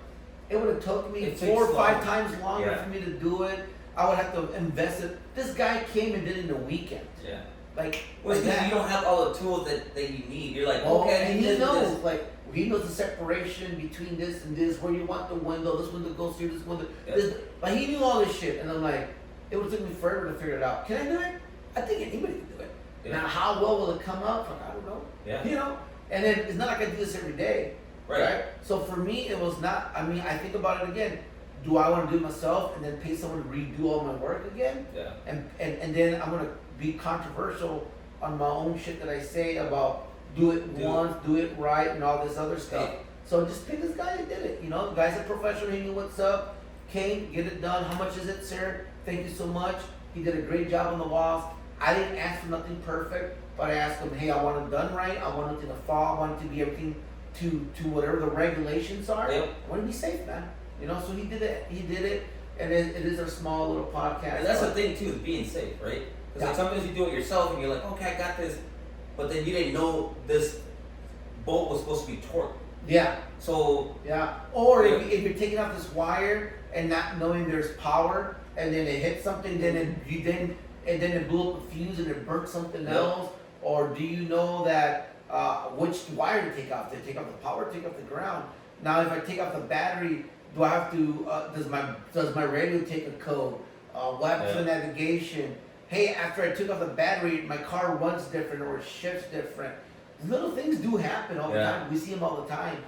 it would have took me 4 or 5 times longer for me to do it. I would have to invest it. This guy came and did it in a weekend. Yeah. Like, well, because you don't have all the tools that you need. You're like, oh, okay, and he knows, like, he knows the separation between this and this, where you want the window, this window goes through this window. This, like, he knew all this shit, and I'm like, it would take me forever to figure it out. Can I do it? I think anybody can do it. Yeah. Now, how well will it come out? Like, I don't know. Yeah. You know? And then it's not like I do this every day. Right? So for me, it was not, I mean, I think about it again. Do I want to do it myself and then pay someone to redo all my work again? Yeah. And then I'm going to be controversial on my own shit that I say about do it once, do it right, and all this other stuff. Hey. So just pick this guy that did it. You know, the guy's a professional. He knew what's up. Came, get it done. How much is it, sir? Thank you so much. He did a great job on the walls. I didn't ask for nothing perfect, but I asked him, hey, I want it done right. I want it to fall. I want it to be everything to whatever the regulations are. Yep. I want to be safe, man. You know, so he did it. He did it, and it is a small little podcast. And that's the thing too, is being safe, right? Because like sometimes you do it yourself, and you're like, okay, I got this, but then you didn't know this bolt was supposed to be torqued. Yeah. So. Yeah. Or if you're taking off this wire and not knowing there's power, and then it hits something, then it blew up a fuse and it burnt something else. Or do you know that which wire to take off? To take off the power, take off the ground. Now, if I take off the battery, do I have to? Does my radio take a code? What happens to navigation? Hey, after I took off the battery, my car runs different or it shifts different. Little things do happen all the time. We see them all the time.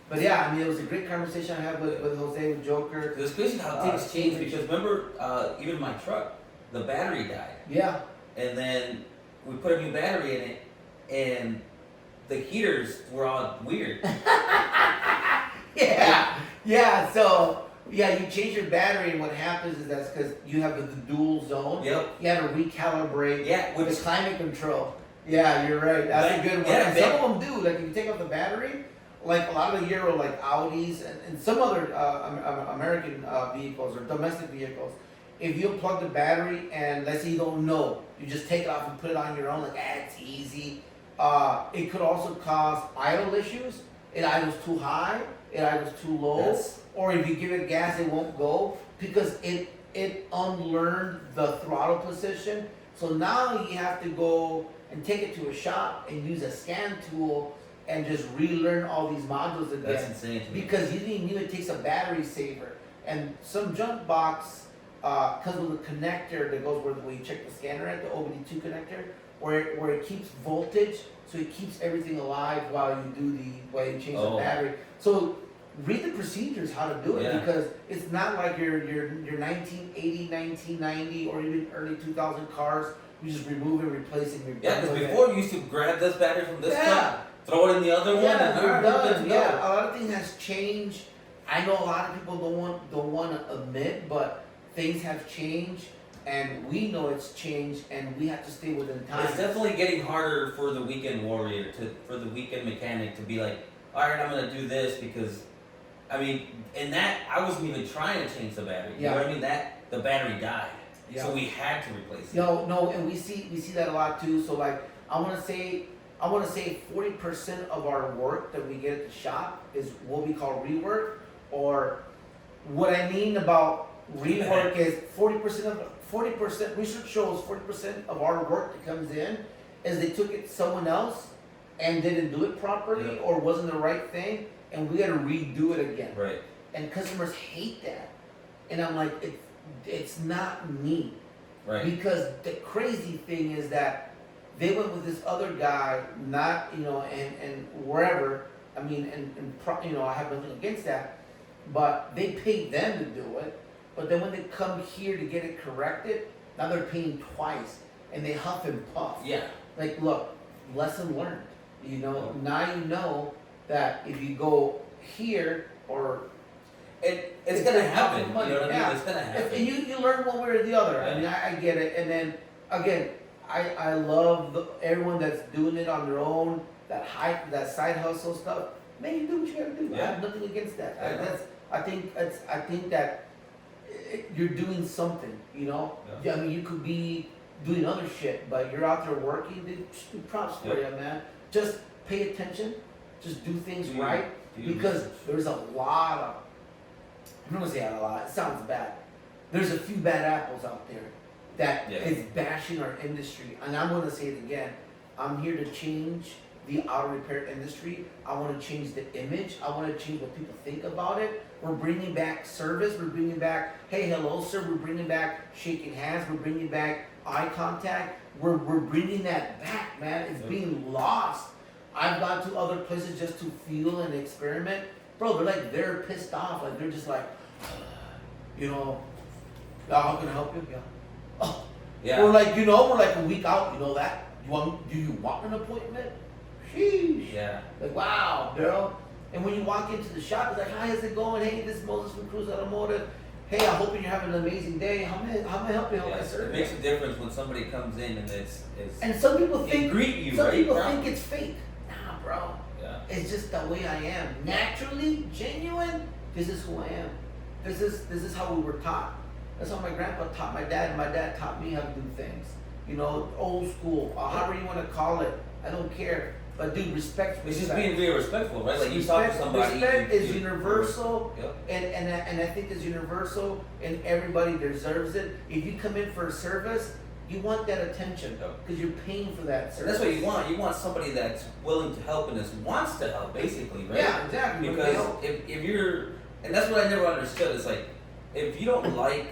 But yeah, I mean, it was a great conversation I had with Jose, with Joker. It's crazy how things change because remember, even my truck, the battery died. Yeah. And then we put a new battery in it, and the heaters were all weird. Yeah. So you change your battery, and what happens is that's because you have the dual zone. Yep. You have to recalibrate. Yeah. With the climate control. Yeah, you're right. That's a good one. Yeah, and some of them do. Like if you take off the battery, like a lot of the Euro, like Audis and some other American vehicles or domestic vehicles, if you plug the battery and let's say you don't know, you just take it off and put it on your own, like it's easy. It could also cause idle issues. It idles too high, it idles too low, or if you give it gas, it won't go because it unlearned the throttle position. So now you have to go and take it to a shop and use a scan tool and just relearn all these modules again. That's insane to me. Because you didn't even take a battery saver. And some junk box, because of the connector that goes where you check the scanner at, the OBD2 connector, where it keeps voltage, so it keeps everything alive while you change the battery. So read the procedures how to do it because it's not like your 1980, 1990, or even early 2000 cars We just remove it, replace it. Yeah, because before you used to grab this battery from this cup, throw it in the other one, and you're done. Yeah, a lot of things has changed. I know a lot of people don't want to admit, but things have changed, and we know it's changed, and we have to stay within time. It's definitely getting harder for the weekend warrior for the weekend mechanic to be like, all right, I'm gonna do this because, I mean, in that I wasn't even trying to change the battery. You know what I mean? That the battery died, so we had to replace it. No, and we see that a lot too. So like, I want to say 40% of our work that we get at the shop is what we call rework, or what I mean about rework is 40%. Research shows 40% of our work that comes in is they took it someone else and didn't do it properly or wasn't the right thing, and we got to redo it again. Right. And customers hate that, and I'm like, it's not me. Right. Because the crazy thing is that they went with this other guy, not, and wherever, I mean, I have nothing against that, but they paid them to do it, but then when they come here to get it corrected, now they're paying twice, and they huff and puff. Yeah. Like, look, lesson learned, now you know that if you go here, or it's gonna happen. You know what I mean? It's gonna happen. And you learn one way or the other. Yeah. I mean, I get it. And then again, I love everyone that's doing it on their own. That side hustle stuff. Man, you do what you gotta do. Yeah. I have nothing against that. I think that you're doing something. Yeah. I mean, you could be doing other shit, but you're out there working. Dude, props for you, man. Just pay attention. Just do things right, because there's a lot of. I'm not gonna say a lot. It sounds bad. There's a few bad apples out there that is bashing our industry, and I'm gonna say it again. I'm here to change the auto repair industry. I want to change the image. I want to change what people think about it. We're bringing back service. We're bringing back, hey, hello, sir. We're bringing back shaking hands. We're bringing back eye contact. We're bringing that back, man. It's being lost. I've gone to other places just to feel and experiment. Bro, they're pissed off. Like, they're just like, how can I help you? Yeah. Oh. Yeah. We're like a week out. You know that? Do you want an appointment? Sheesh. Yeah. Like, wow, girl. And when you walk into the shop, it's like, hi, how's it going? Hey, this is Moses from Cruz Automotive. Hey, I'm hoping you're having an amazing day. How may I help you? It makes a difference when somebody comes in and it's and some people think greet you, some right, people bro? think it's fake. Nah, bro. Yeah. It's just the way I am. Naturally, genuine, this is who I am. This is how we were taught. That's how my grandpa taught my dad, and my dad taught me how to do things. Old school, however you want to call it. I don't care. But dude, respect. It's just being very respectful, right? Like, you talk to somebody. Respect is universal, Yep. and I think it's universal, and everybody deserves it. If you come in for a service, you want that attention because you're paying for that service. And that's what you want. You want somebody that's willing to help and wants to help, basically, right? Yeah, exactly. Because if you're, and that's what I never understood. It's like, if you don't like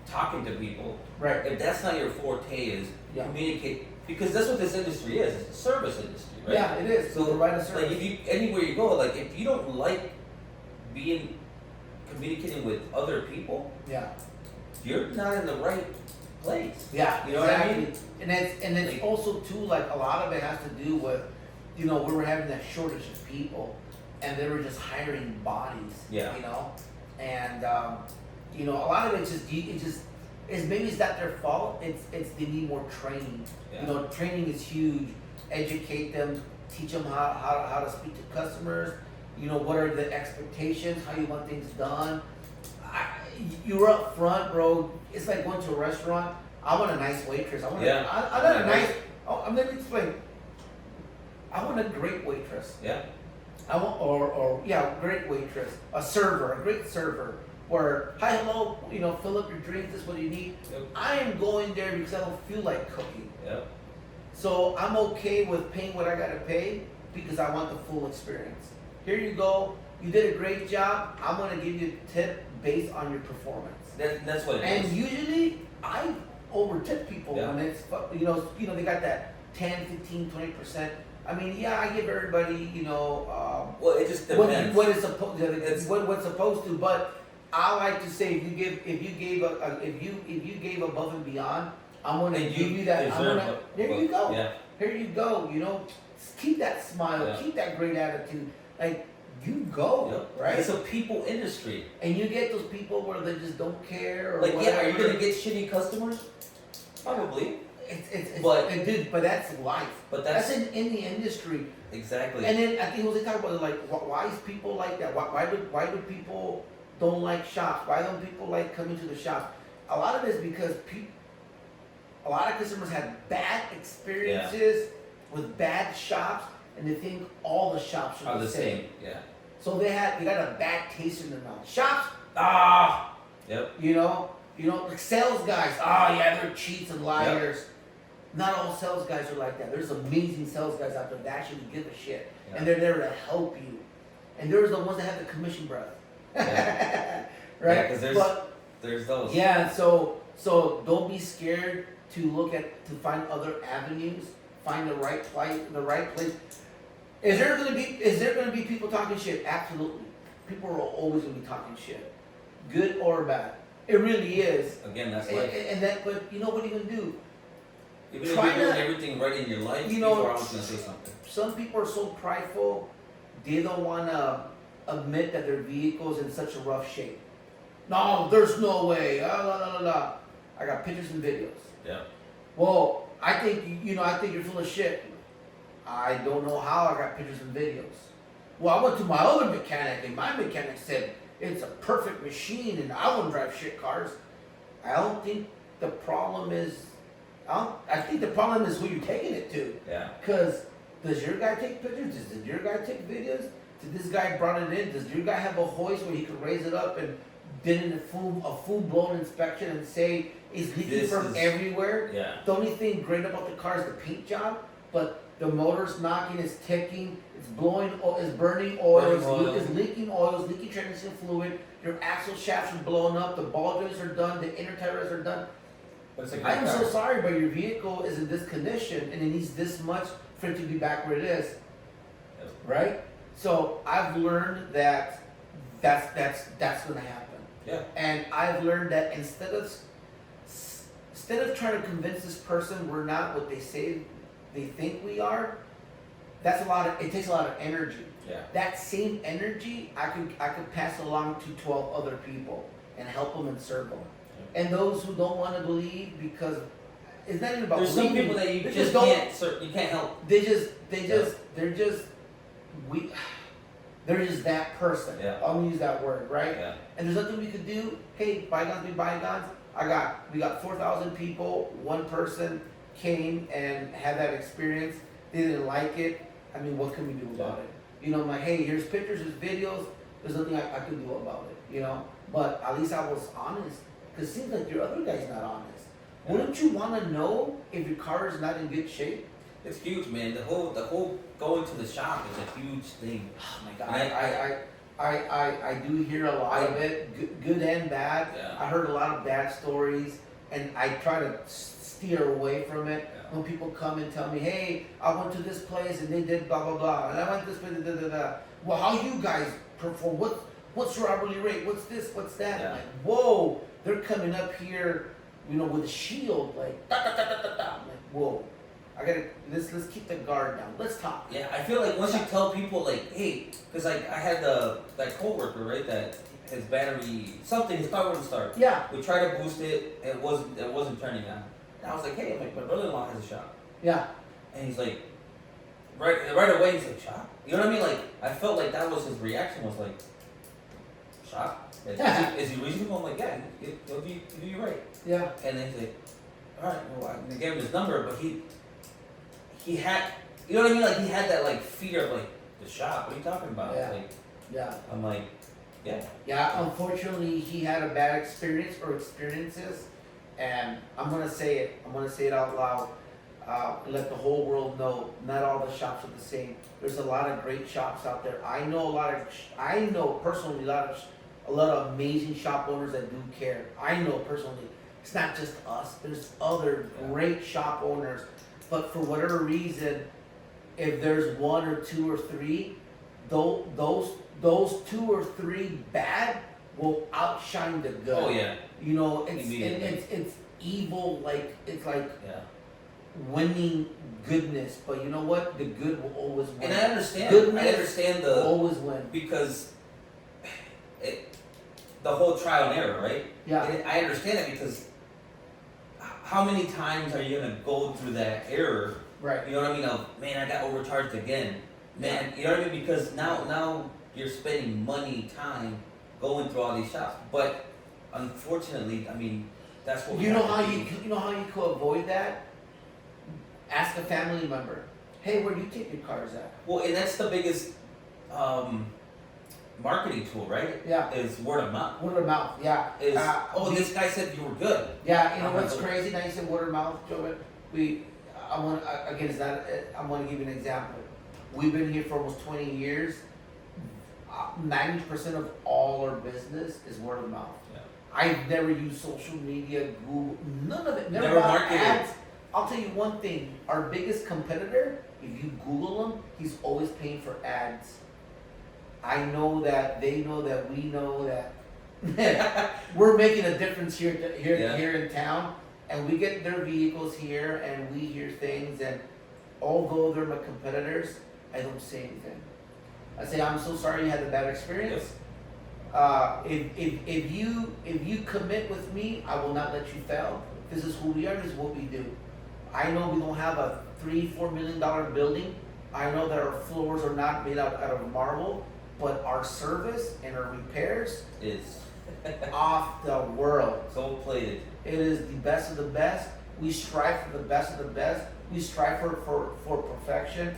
talking to people, right? If that's not your forte, is communicate. Because that's what this industry is. It's a service industry, right? Yeah, it is. So, provide a service. like, if you anywhere you go, like, if you don't like communicating with other people, you're not in the right place. Yeah, you know what I mean. And it's like, also too, like, a lot of it has to do with, we were having that shortage of people, and they were just hiring bodies. Yeah. And a lot of it's just maybe it's not their fault. It's they need more training. Yeah. Training is huge. Educate them, teach them how to speak to customers. What are the expectations? How you want things done. You're up front, bro. It's like going to a restaurant. I want a nice waitress. I'm let me explain. I want a great waitress. Yeah. I want great waitress. A great server. Where, hi, hello, fill up your drink, this is what you need. Yep. I am going there because I don't feel like cooking. Yep. So I'm okay with paying what I gotta pay because I want the full experience. Here you go, you did a great job, I'm gonna give you a tip based on your performance. That's what it is. And usually, I over tip people when it's, they got that 10, 15, 20%. I mean, I give everybody, well, it just depends. What is supposed, what's supposed to, but I like to say if you gave above and beyond, I'm gonna give you that. There you go. Yeah. Here you go. You know, keep that smile, keep that great attitude. Like you go, right? It's a people industry, and you get those people where they just don't care. Or like, whatever. are you gonna get shitty customers? Probably. But that's life. But that's in the industry. Exactly. And then I think what they talk about is like, why is people like that? Why do people don't like shops? Why don't people like coming to the shop? A lot of it is because a lot of customers had bad experiences with bad shops, and they think all the shops are the same. Yeah. So they got a bad taste in their mouth. Shops, Yep. You know, like sales guys, they're cheats and liars. Yep. Not all sales guys are like that. There's amazing sales guys out there that actually give a shit, and they're there to help you. And there's the ones that have the commission breath, right? Yeah, because there's those. Yeah, so don't be scared to find other avenues, find the right place. Is there gonna be people talking shit? Absolutely. People are always gonna be talking shit, good or bad. It really is. Again, that's life. But you know what are you gonna do? Even if you're doing everything right in your life, people are always gonna say something. Some people are so prideful, they don't wanna admit that their vehicle's in such a rough shape. No, there's no way. I got pictures and videos. Yeah. Well, I think you're full of shit. I don't know how I got pictures and videos. Well, I went to my other mechanic, and my mechanic said it's a perfect machine, and I wouldn't drive shit cars. I don't think the problem is. I think the problem is who you're taking it to. Yeah. Because does your guy take pictures? Does your guy take videos? Did this guy brought it in? Does your guy have a hoist where he can raise it up and did a full blown inspection and say it's leaking from everywhere? Yeah. The only thing great about the car is the paint job, but the motor's knocking, it's ticking, it's blowing, it's burning oil, it's leaking oil, it's leaking transmission fluid. Your axle shafts are blowing up, the ball joints are done, the inner tires are done. I'm so sorry, but your vehicle is in this condition and it needs this much for it to be back where it is. Yep. Right? So I've learned that's gonna happen. Yeah. And I've learned that instead of trying to convince this person we're not what they say they think we are, it takes a lot of energy. Yeah. That same energy I could pass along to 12 other people and help them and serve them. And those who don't want to believe, because it's not even about there's believing. Some people that you can't help. They're just that person. Yeah. I'll use that word, right? Yeah. And there's nothing we could do. Hey, bygones be bygones. We got 4,000 people. One person came and had that experience. They didn't like it. I mean, what can we do about it? You know, I'm like, hey, here's pictures, here's videos. There's nothing I can do about it. You know, but at least I was honest. Because it seems like your other guy's not honest. Yeah. Wouldn't you want to know if your car is not in good shape? It's huge, man. The whole going to the shop is a huge thing. Oh my God. I do hear a lot of it, good and bad. Yeah. I heard a lot of bad stories, and I try to steer away from it. Yeah. When people come and tell me, hey, I went to this place and they did blah blah blah, and I went to this place, da da da. Well, how you guys perform? What's your hourly rate? What's this? What's that? Yeah. I'm like, whoa, they're coming up here, with a shield, like da da da da da da. I'm like, whoa. Let's keep the guard down. Let's talk. Yeah, I feel like once you tell people, like, hey, because like I had that coworker, right, that his battery, his car wouldn't start. Yeah. We tried to boost it, it wasn't turning on. And I was like, hey, my brother-in-law has a shop. Yeah. And he's like, right away, he's like, shop? You know what I mean? Like, I felt like that was his reaction, was like, shop? Is he reasonable? I'm like, yeah, he'll do you right. Yeah. And then he's like, all right, well, I gave him his number, but he had, you know what I mean? Like, he had that, like, fear of, like, the shop. What are you talking about? Yeah. Like, yeah. I'm like, yeah. Yeah, unfortunately, he had a bad experience or experiences, and I'm going to say it out loud. Let the whole world know, not all the shops are the same. There's a lot of great shops out there. I know personally a lot of amazing shop owners that do care. I know personally. It's not just us. There's other great shop owners. But for whatever reason, if there's one or two or three, those 2 or 3 bad will outshine the good. Oh yeah. You know, it's Immediately. it's evil, like it's like Yeah. winning goodness, but you know what? The good will always win. And I understand. Goodness I understand will the always win. because the whole trial and error, right? Yeah. And I understand it because how many times are you gonna go through that error? Right. You know what I mean? Of man, I got overcharged again. Man, you know what I mean? Because now you're spending money, time going through all these shops. But unfortunately, I mean, that's what we You know have how to you do. know how you could avoid that? Ask a family member. Hey, where do you take your cars at? Well, and that's the biggest marketing tool, right? Yeah. Is word of mouth. Word of mouth. Yeah. Is this guy said you were good. Yeah. You know I'm what's not good. crazy? Now you said word of mouth, Joe. Again, it's not. I want to give you an example. We've been here for almost 20 years. 90% of all our business is word of mouth. Yeah. I've never used social media, Google, none of it. Never bought marketed. ads. I'll tell you one thing. Our biggest competitor, if you Google him, he's always paying for ads. I know that, they know that, we know that. We're making a difference here in town, and we get their vehicles here, and we hear things, and although they're my competitors, I don't say anything. I say, I'm so sorry you had a bad experience. If you commit with me, I will not let you fail. This is who we are. This is what we do. I know we don't have a $3-4 million building. I know that our floors are not made out of marble, but our service and our repairs Is off the world. so plated. It is the best of the best. We strive for the best of the best. We strive for perfection.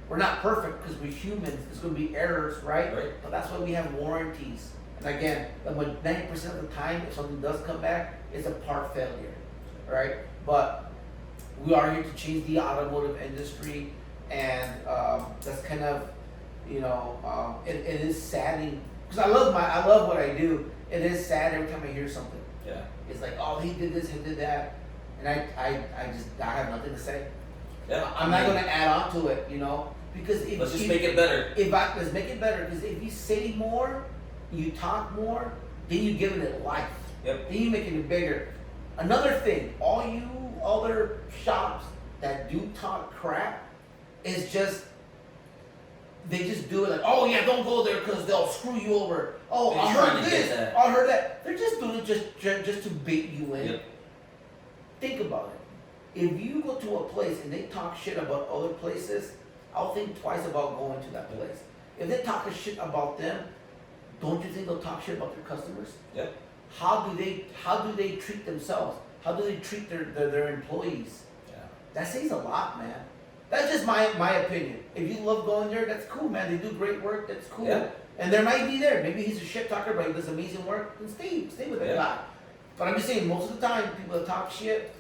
We're not perfect because we're humans. There's going to be errors, right? Right. But that's why we have warranties. And again, 90% of the time, if something does come back, it's a part failure, right? But we are here to change the automotive industry, and that's kind of, you know, it is saddening because I love what I do. It is sad every time I hear something. Yeah. It's like, oh, he did this, he did that, and I have nothing to say. Yeah. I'm not going to add on to it, you know, because if Let's just make it better. let's make it better, because if you say more, you talk more, then you're giving it life. Yep. Then you're making it bigger. Another thing, all you other shops that do talk crap is just, they just do it like, oh yeah, don't go there because they'll screw you over. Oh, They're I trying heard to get this, that. I heard that. They're just doing it just to bait you in. Yep. Think about it. If you go to a place and they talk shit about other places, I'll think twice about going to that place. If they talk a shit about them, don't you think they'll talk shit about their customers? Yep. How do they treat themselves? How do they treat their employees? Yeah. That says a lot, man. That's just my opinion. If you love going there, that's cool, man. They do great work. That's cool. Yeah. And there might be there. Maybe he's a shit talker, but he does amazing work. Then stay with that Yeah. guy. But I'm just saying, most of the time, people that talk shit,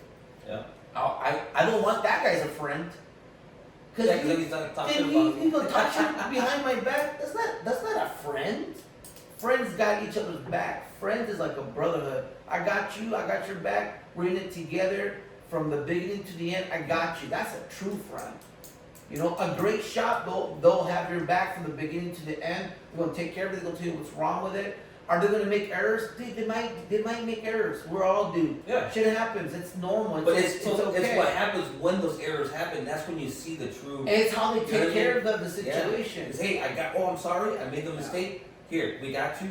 Yeah. I don't want that guy as a friend. Cause Yeah, 'cause then he's not talking then about he go talk shit behind my back. That's not a friend. Friends got each other's back. Friends is like a brotherhood. I got you. I got your back. We're in it together from the beginning to the end. I got you. That's a true friend. You know, a great shop, they'll have your back from the beginning to the end. They're gonna take care of it. They're gonna tell you what's wrong with it. Are they gonna make errors? They might make errors. We all do. Yeah. Shit happens. It's normal. But It's okay. it's what happens when those errors happen. That's when you see the true. And it's how they You know what take I care mean? of the situation. It's, hey, I'm sorry, I made the mistake. Here, we got you.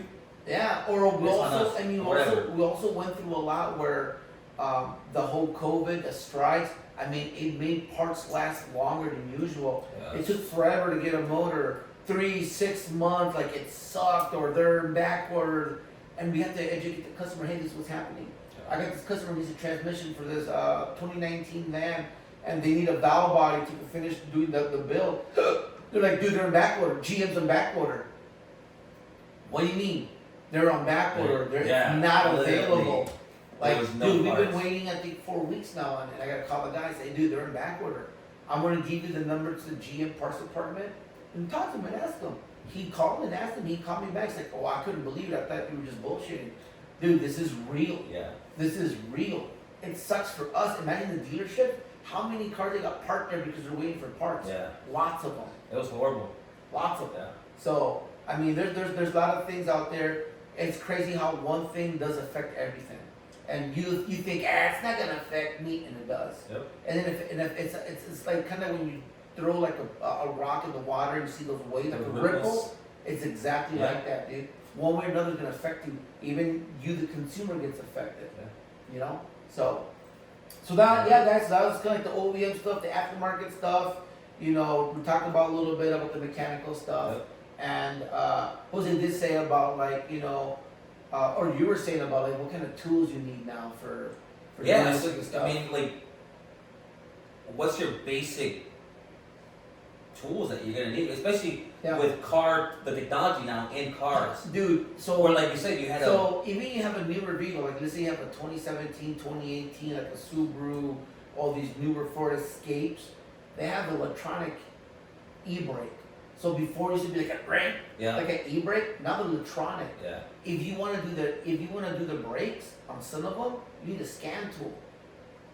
Yeah, or we It's on also, us, I mean, or whatever. we also went through a lot where the whole COVID, the strikes, I mean, it made parts last longer than usual. Yeah. It took forever to get a motor, 3-6 months, like it sucked, or they're back ordered, and we have to educate the customer, hey, this is what's happening. I got this customer needs a transmission for this 2019 van, and they need a valve body to finish doing the build. They're like, dude, they're in back order. GM's in back order. What do you mean? They're on back order. They're not literally. available. There Like, was no dude, we've been parts. waiting, I think, 4 weeks now on it. I gotta call the guy and say, dude, they're in back order. I'm gonna give you the number to the GM parts department and talk to him and ask him. He called and asked him. He called me back. He's like, oh, I couldn't believe it. I thought you were just bullshitting. Dude, this is real. Yeah. This is real. It sucks for us. Imagine the dealership. How many cars they got parked there because they're waiting for parts? Yeah. Lots of them. It was horrible. Lots of them. Yeah. So, I mean, there's a lot of things out there, it's crazy how one thing does affect everything. And you think, it's not gonna affect me, and it does. Yep. And then if it's like kind of when you throw like a rock in the water and you see those waves, like a ripple. It's exactly like that, dude. One way or another is gonna affect you. Even you, the consumer, gets affected. Yeah. You know. So that that was kind of like the OEM stuff, the aftermarket stuff. You know, we talked about a little bit about the mechanical stuff. Yep. And Jose did say about like, you know, or you were saying about like what kind of tools you need now for Yeah, doing so, this stuff. I mean, like, what's your basic tools that you're gonna need, especially with the technology now in cars. Dude, so or like you said, you had even you have a newer vehicle, like let's say you have a 2017, 2018, like a Subaru, all these newer Ford Escapes, they have electronic e-brake. So before it used to be like a brake, like an e-brake, now they're electronic. Yeah. If you want to do the brakes on some of them, you need a scan tool,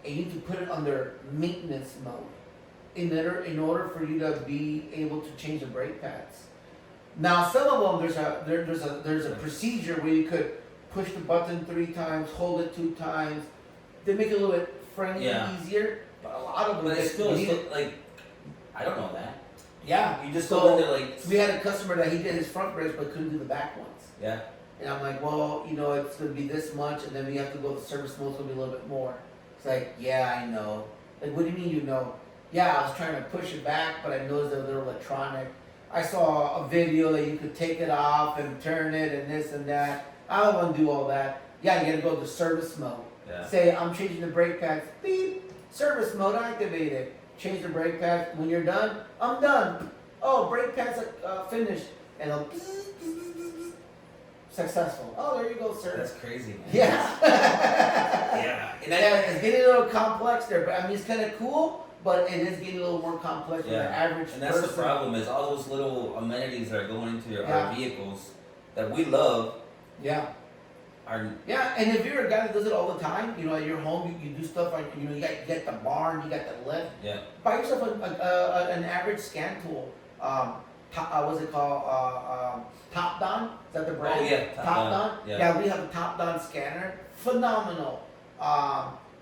and you need to put it under maintenance mode in order for you to be able to change the brake pads. Now some of them there's a procedure where you could push the button 3 times, hold it 2 times. They make it a little bit friendly, easier, but a lot of them. But it's still like, I don't know that. Yeah, you just go in there like. We had a customer that he did his front brakes but couldn't do the back ones. Yeah. And I'm like, well, you know, it's gonna be this much, and then we have to go to service mode, it's gonna be a little bit more. It's like, yeah, I know. Like, what do you mean you know? Yeah, I was trying to push it back, but I noticed that they're electronic. I saw a video that you could take it off and turn it and this and that. I don't want to do all that. Yeah, you gotta go to service mode. Yeah. Say, I'm changing the brake pads. Beep, service mode activated. Change the brake pads. When you're done, I'm done. Oh, brake pads are finished. And I'll successful. Oh, there you go, sir. That's crazy, man. Yeah. Yeah. And it's getting a little complex there, but I mean, it's kind of cool, but it is getting a little more complex for the average person. And that's the problem, is all those little amenities that are going into our vehicles that we love. Yeah. Yeah, and if you're a guy that does it all the time, you know, at your home, you do stuff like, you know, you got the barn, you got the lift. Yeah. Buy yourself an average scan tool. What's it called? Top Down? Is that the brand? Oh yeah, Top Down. Yeah. We have a Top Down scanner. Phenomenal.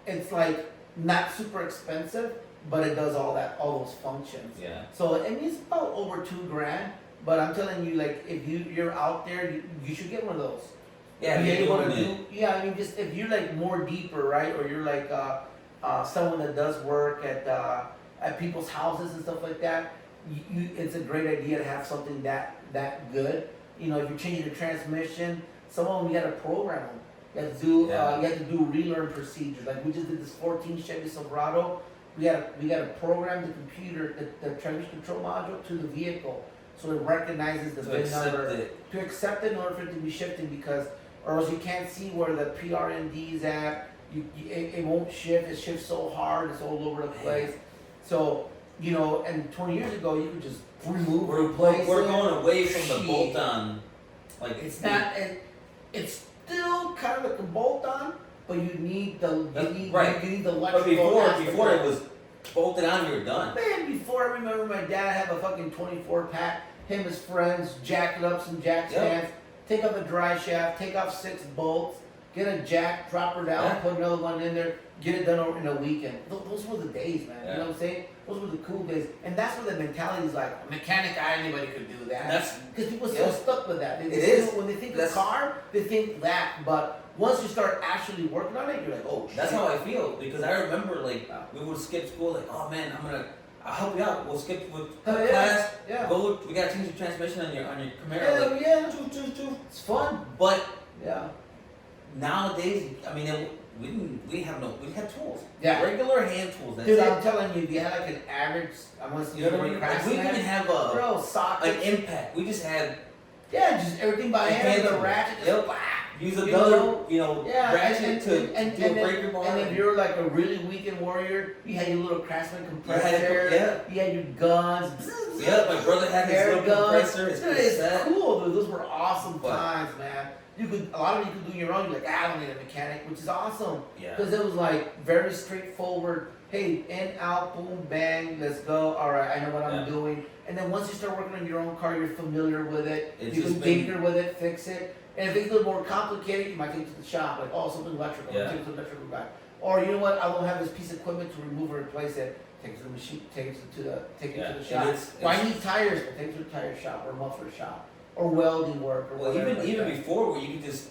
It's like not super expensive, but it does all those functions. Yeah. So I mean, it's about over $2,000. But I'm telling you, like, if you're out there, you should get one of those. Yeah. Be able to do. Yeah, I mean, just if you're like more deeper, right, or you're like someone that does work at people's houses and stuff like that. It's a great idea to have something that good. You know, if you're changing the transmission, some of them you got to program them. You have to do relearn procedures. Like we just did this 14 Chevy Silverado. We got to program the computer, the transmission control module to the vehicle, so it recognizes the VIN number to accept it in order for it to be shifting. Because, or else you can't see where the PRND is at. It won't shift. It shifts so hard. It's all over the place. So. You know, and 20 years ago, you could just remove or replace. We're going away from the bolt-on. Like it's not, it's still kind of like a bolt-on, but you need the you need the electrical. But before it was bolted on, you were done. Man, before I remember my dad had a fucking 24 pack. Him and his friends jack it up some jack stands, take out the dry shaft, take off 6 bolts, get a jack, drop her down, put another one in there, get it done over in a weekend. Those were the days, man. You know what I'm saying? Those were the cool days. And that's where the mentality is like, a mechanic, anybody could do that. Because people are still stuck with that. When they think of car, they think that. But once you start actually working on it, you're like, oh shit. That's how I feel. Because I remember, like, we would skip school, like, oh man, I'll help you out. We'll skip class. Yeah. We gotta change the transmission on your Camaro. Like, It's fun. But nowadays, I mean, we had tools. Yeah. Regular hand tools. Dude, I'm telling you, if you had like an average, I want to see we didn't even have an impact. We just had just everything by hand, the ratchet, use another, ratchet to do a breaker bar. And if you're like a really weekend warrior, you had your little Craftsman compressor. You had your guns. Yeah, my brother had his little compressor. It's cool, dude. Those were awesome times, man. A lot of you could do your own. You're like, I don't need a mechanic, which is awesome. Yeah. Because it was like very straightforward. Hey, in, out, boom, bang, let's go. All right, I know what I'm doing. And then once you start working on your own car, you're familiar with it. You can tinker with it, fix it. And if it's a little more complicated, you might take it to the shop, like, oh, something electrical, Yeah. take it to the electrical guy. Or you know what, I don't have this piece of equipment to remove or replace it, take it to the machine, take it to the And shop. it's- Well, I need tires, take it to the tire shop or muffler shop or welding work or Well, whatever. even like that. before, where you could just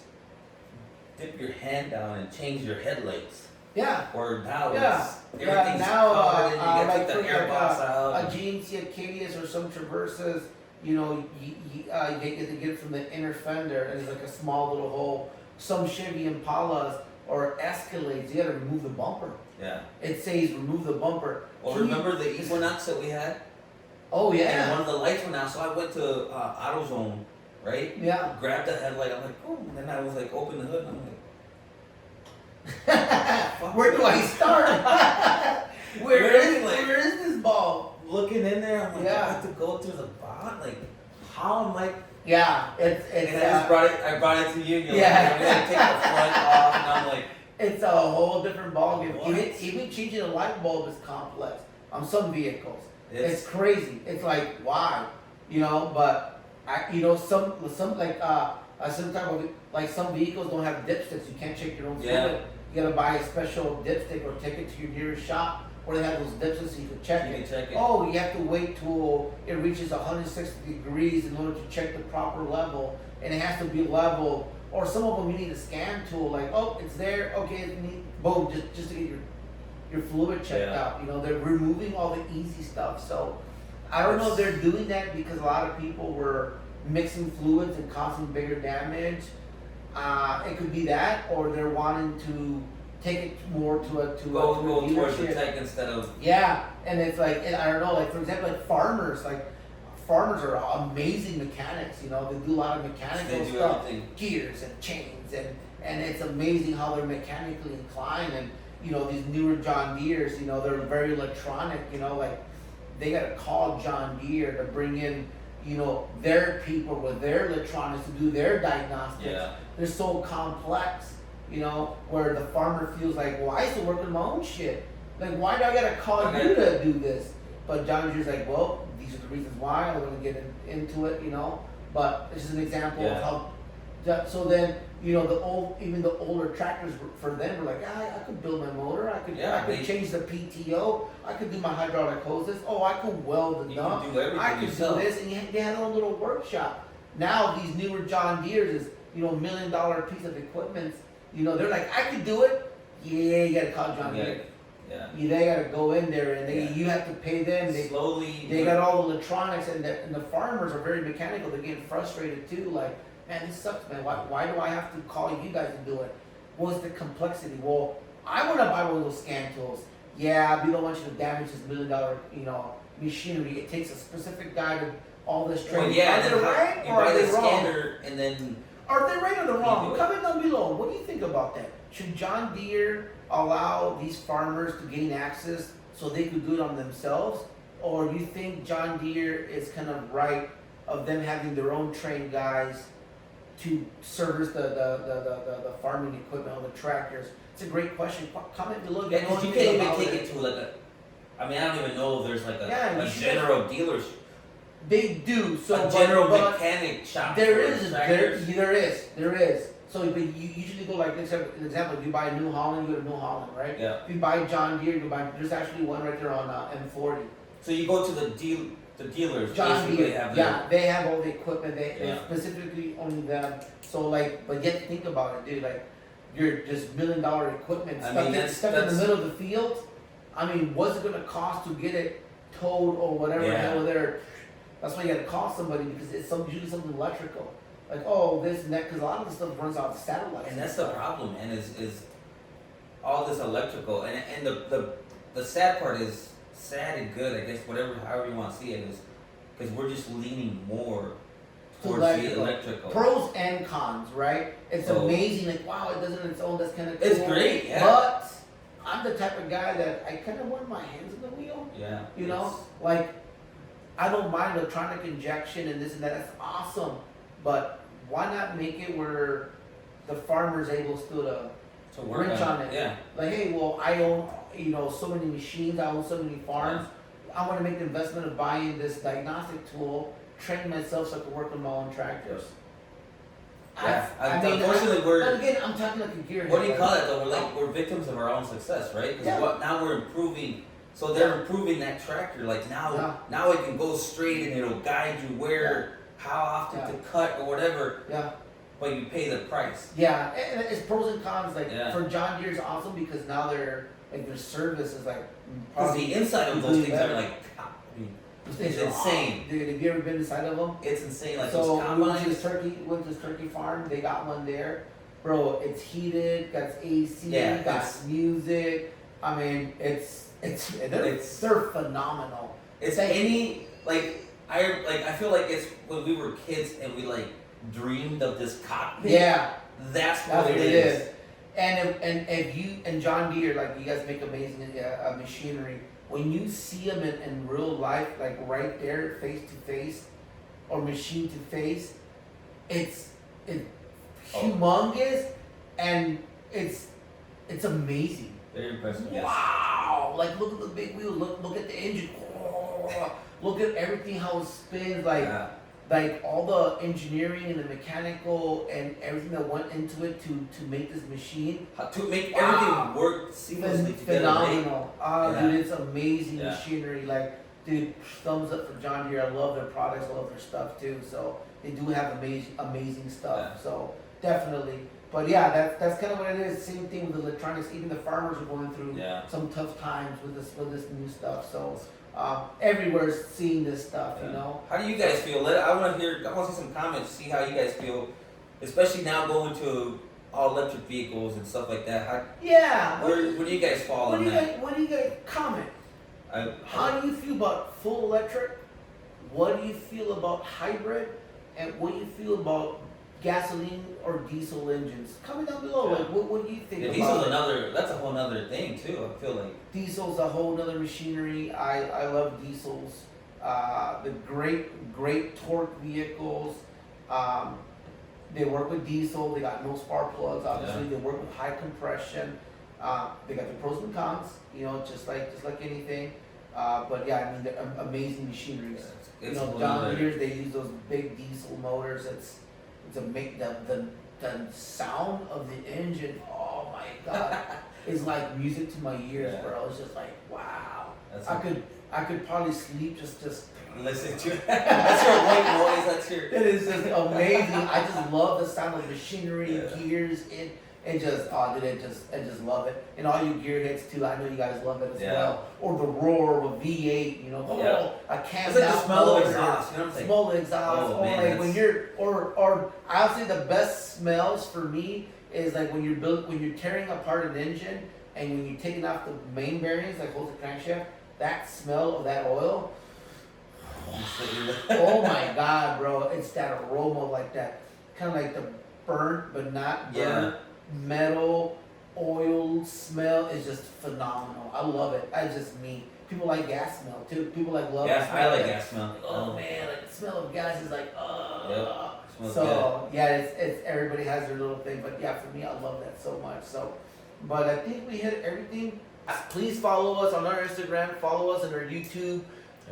dip your hand down and change your headlights. Yeah. Or now Yeah. it's Yeah, everything's now, covered and you like get to for take the air box out. A GMC Acadias or some Traversas, you know, you get to get it from the inner fender and it's like a small little hole. Some Chevy Impalas or Escalades, you gotta remove the bumper. Yeah. It says remove the bumper. Well, Can you- remember the Equinox that we had? Oh And yeah. one of the lights went out, so I went to AutoZone, right? Yeah. Grabbed the headlight. I'm like, oh, and then I was like, open the hood, and I'm like, Where do I start? Where is it? where is this ball? looking in there. I'm like, Yeah. I have to go through the bot. Like, how am I? Yeah, it's And I just brought it. I brought it to you. You're Yeah. like, I'm gonna take the front off, and I'm like, it's a whole different ballgame. What? Even changing a light bulb is complex on some vehicles. It's it's crazy. It's like why, you know? But some like some type of like some vehicles don't have dipsticks. You can't check your own Yeah. fluid. You gotta buy a special dipstick or take it to your nearest shop where they have those dipsticks so you can check you it. can check it. Oh, you have to wait till it reaches 160 degrees in order to check the proper level, and it has to be level. Or some of them you need a scan tool, like, oh, it's there, okay, it need, boom, just to get your fluid checked Yeah. out. You know, they're removing all the easy stuff. So I don't know if they're doing that because a lot of people were mixing fluids and causing bigger damage. It could be that, or they're wanting to take it more to a Go towards the dealership. tech instead of Yeah, and it's like, and I don't know, like for example, like farmers are amazing mechanics, you know, they do a lot of mechanical they do stuff, everything. gears and chains, and it's amazing how they're mechanically inclined, and you know, these newer John Deeres, you know, they're very electronic, you know, like they gotta call John Deere to bring in, you know, their people with their electronics to do their diagnostics. Yeah. They're so complex, you know, where the farmer feels like, well, I used to work on my own shit. Like, why do I gotta call Okay. you to do this? But John Deere's like, well, these are the reasons why. I'm gonna get into it, you know. But it's just an example Yeah. of how. So then, you know, even the older tractors for them were like, I could build my motor. I could Yeah, change the PTO. I could do my hydraulic hoses. Oh, I could weld the You dump. can do everything I could yourself. do this, and they had their own little workshop. Now these newer John Deere's is, you know, $1 million piece of equipment. You know, they're like, I could do it. Yeah, you gotta call John Yeah. Deere. Yeah. They gotta go in there, and Yeah. you have to pay them. Slowly. They got all the electronics, and the farmers are very mechanical. They're getting frustrated too. Like, man, this sucks, man. Why do I have to call you guys to do it? What's the complexity? Well, I want to buy one of those scan tools. Yeah, we don't want you to damage this $1 million, you know, machinery. It takes a specific guy to all this Well, training. yeah, Are then they right you or buy are the they wrong? scanner and then Are they right or they You wrong? do it. Comment down below. What do you think about that? Should John Deere allow these farmers to gain access so they could do it on themselves? Or you think John Deere is kind of right of them having their own trained guys to service the farming equipment on the tractors? It's a great question. Comment below. yeah, Know because you anything can't even about take it to like a. I mean, I don't even know if there's like Yeah, a you should- general dealership, They do. So a general but mechanic shop. there for is, tractors. there is. So, but you usually go like this. An example, if you buy a New Holland, you go to New Holland, right? Yeah. If you buy John Deere, you buy. There's actually one right there on M40. So you go to the dealers. John basically Deere, they have yeah, they have all the equipment. They Yeah. specifically only them. So like, but yet think about it, dude. Like, you're just $1 million equipment I stuck, mean, stuck in the that's- middle of the field. I mean, what's it gonna cost to get it towed or whatever the Yeah. hell there? That's why you gotta call somebody because it's usually something electrical. Like, oh, this and that, because a lot of the stuff runs off satellites. And that's the problem, and is all this electrical, and the sad part is sad and good, I guess, however you want to see it, is because we're just leaning more towards the electrical. Pros and cons, right? It's So- amazing, like, wow, it does it on its own, that's kind of cool. It's great, yeah. But I'm the type of guy that I kind of want my hands on the wheel. Yeah. You know, like, I don't mind electronic injection and this and that. That's awesome. But why not make it where the farmer's able still to To work wrench on it? Yeah. Like, hey, well, I own, you know, so many machines. I own so many farms. I want to make the investment of buying this diagnostic tool, train myself so I can work on my own tractors. Yeah. Unfortunately, we're. But again, I'm talking like a gearhead. What do you call it though? We're victims of our own success, right? Because now we're improving. So they're improving that tractor. Like now it can go straight and it'll guide you where, how often to cut or whatever. Yeah. But you pay the price. Yeah, and it's pros and cons. Like for John Deere, it's awesome because now their service is like. Because the inside of those things are like, it's insane. Dude, have you ever been inside of them? It's insane. Like so those combines. went to this turkey farm. They got one there, bro. It's heated. Got AC. Got music. I mean, they're phenomenal. It's I feel like it's when we were kids and we like dreamed of this cockpit. Yeah, that's what it is. And if you and John Deere, like you guys make amazing machinery. When you see them in real life, like right there, face to face, or machine to face, it's humongous, and it's amazing. Very impressive. Wow! Yes. Like look at the big wheel. Look at the engine. Look at everything how it spins. Like all the engineering and the mechanical and everything that went into it to make this machine. To make everything work seamlessly together. Phenomenal. Dude, it's amazing machinery. Like, dude, thumbs up for John Deere. I love their products. I love their stuff too. So they do have amazing stuff. Yeah. So definitely. But yeah, that's kind of what it is. Same thing with electronics. Even the farmers are going through some tough times with this new stuff. So. Everywhere's seeing this stuff, you know. How do you guys feel? I want to see some comments, see how you guys feel, especially now going to all electric vehicles and stuff like that. Where do you guys fall on that? What do you guys comment? How do you feel about full electric? What do you feel about hybrid? And what do you feel about gasoline or diesel engines? Comment down below. Like, what do you think? Diesel's that's a whole nother thing too. I feel like diesel's a whole nother machinery. I love diesels. The great torque vehicles. They work with diesel. They got no spark plugs. Obviously, they work with high compression. They got the pros and cons. You know, just like anything. But yeah, I mean, they're amazing machineries. Down here they use those big diesel motors. It's to make the sound of the engine, oh my god, is like music to my ears, bro. It's just like wow. I could probably sleep just listen to it. That's your white noise. It is just amazing. I just love the sound of machinery, gears, it just love it. And all you gearheads too, I know you guys love it as well. Or the roar of a V8, you know, a cam. It's like the smell of exhaust, you know what I'm saying? Smell of exhaust. Oh, man, like when you're or I'll say the best smells for me is like when you're tearing apart an engine and when you're taking off the main bearings, like holds the crankshaft, that smell of that oil. Oh my god, bro. It's that aroma like that. Kind of like the burnt but not burnt. Metal, oil smell is just phenomenal. I love it. People like gas smell too. People like love. Gas, I like gas smell. Oh man, like the smell of gas is like So good. It's everybody has their little thing, but yeah, for me, I love that so much. So, but I think we hit everything. Please follow us on our Instagram. Follow us on our YouTube.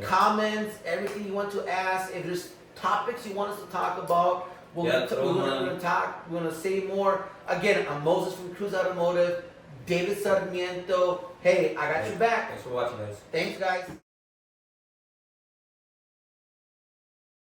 Comments, everything you want to ask. If there's topics you want us to talk about. We're gonna talk. We're gonna say more. Again, I'm Moses from Cruz Automotive. David Sarmiento. Hey, I got your back. Thanks for watching, guys. Thanks, guys.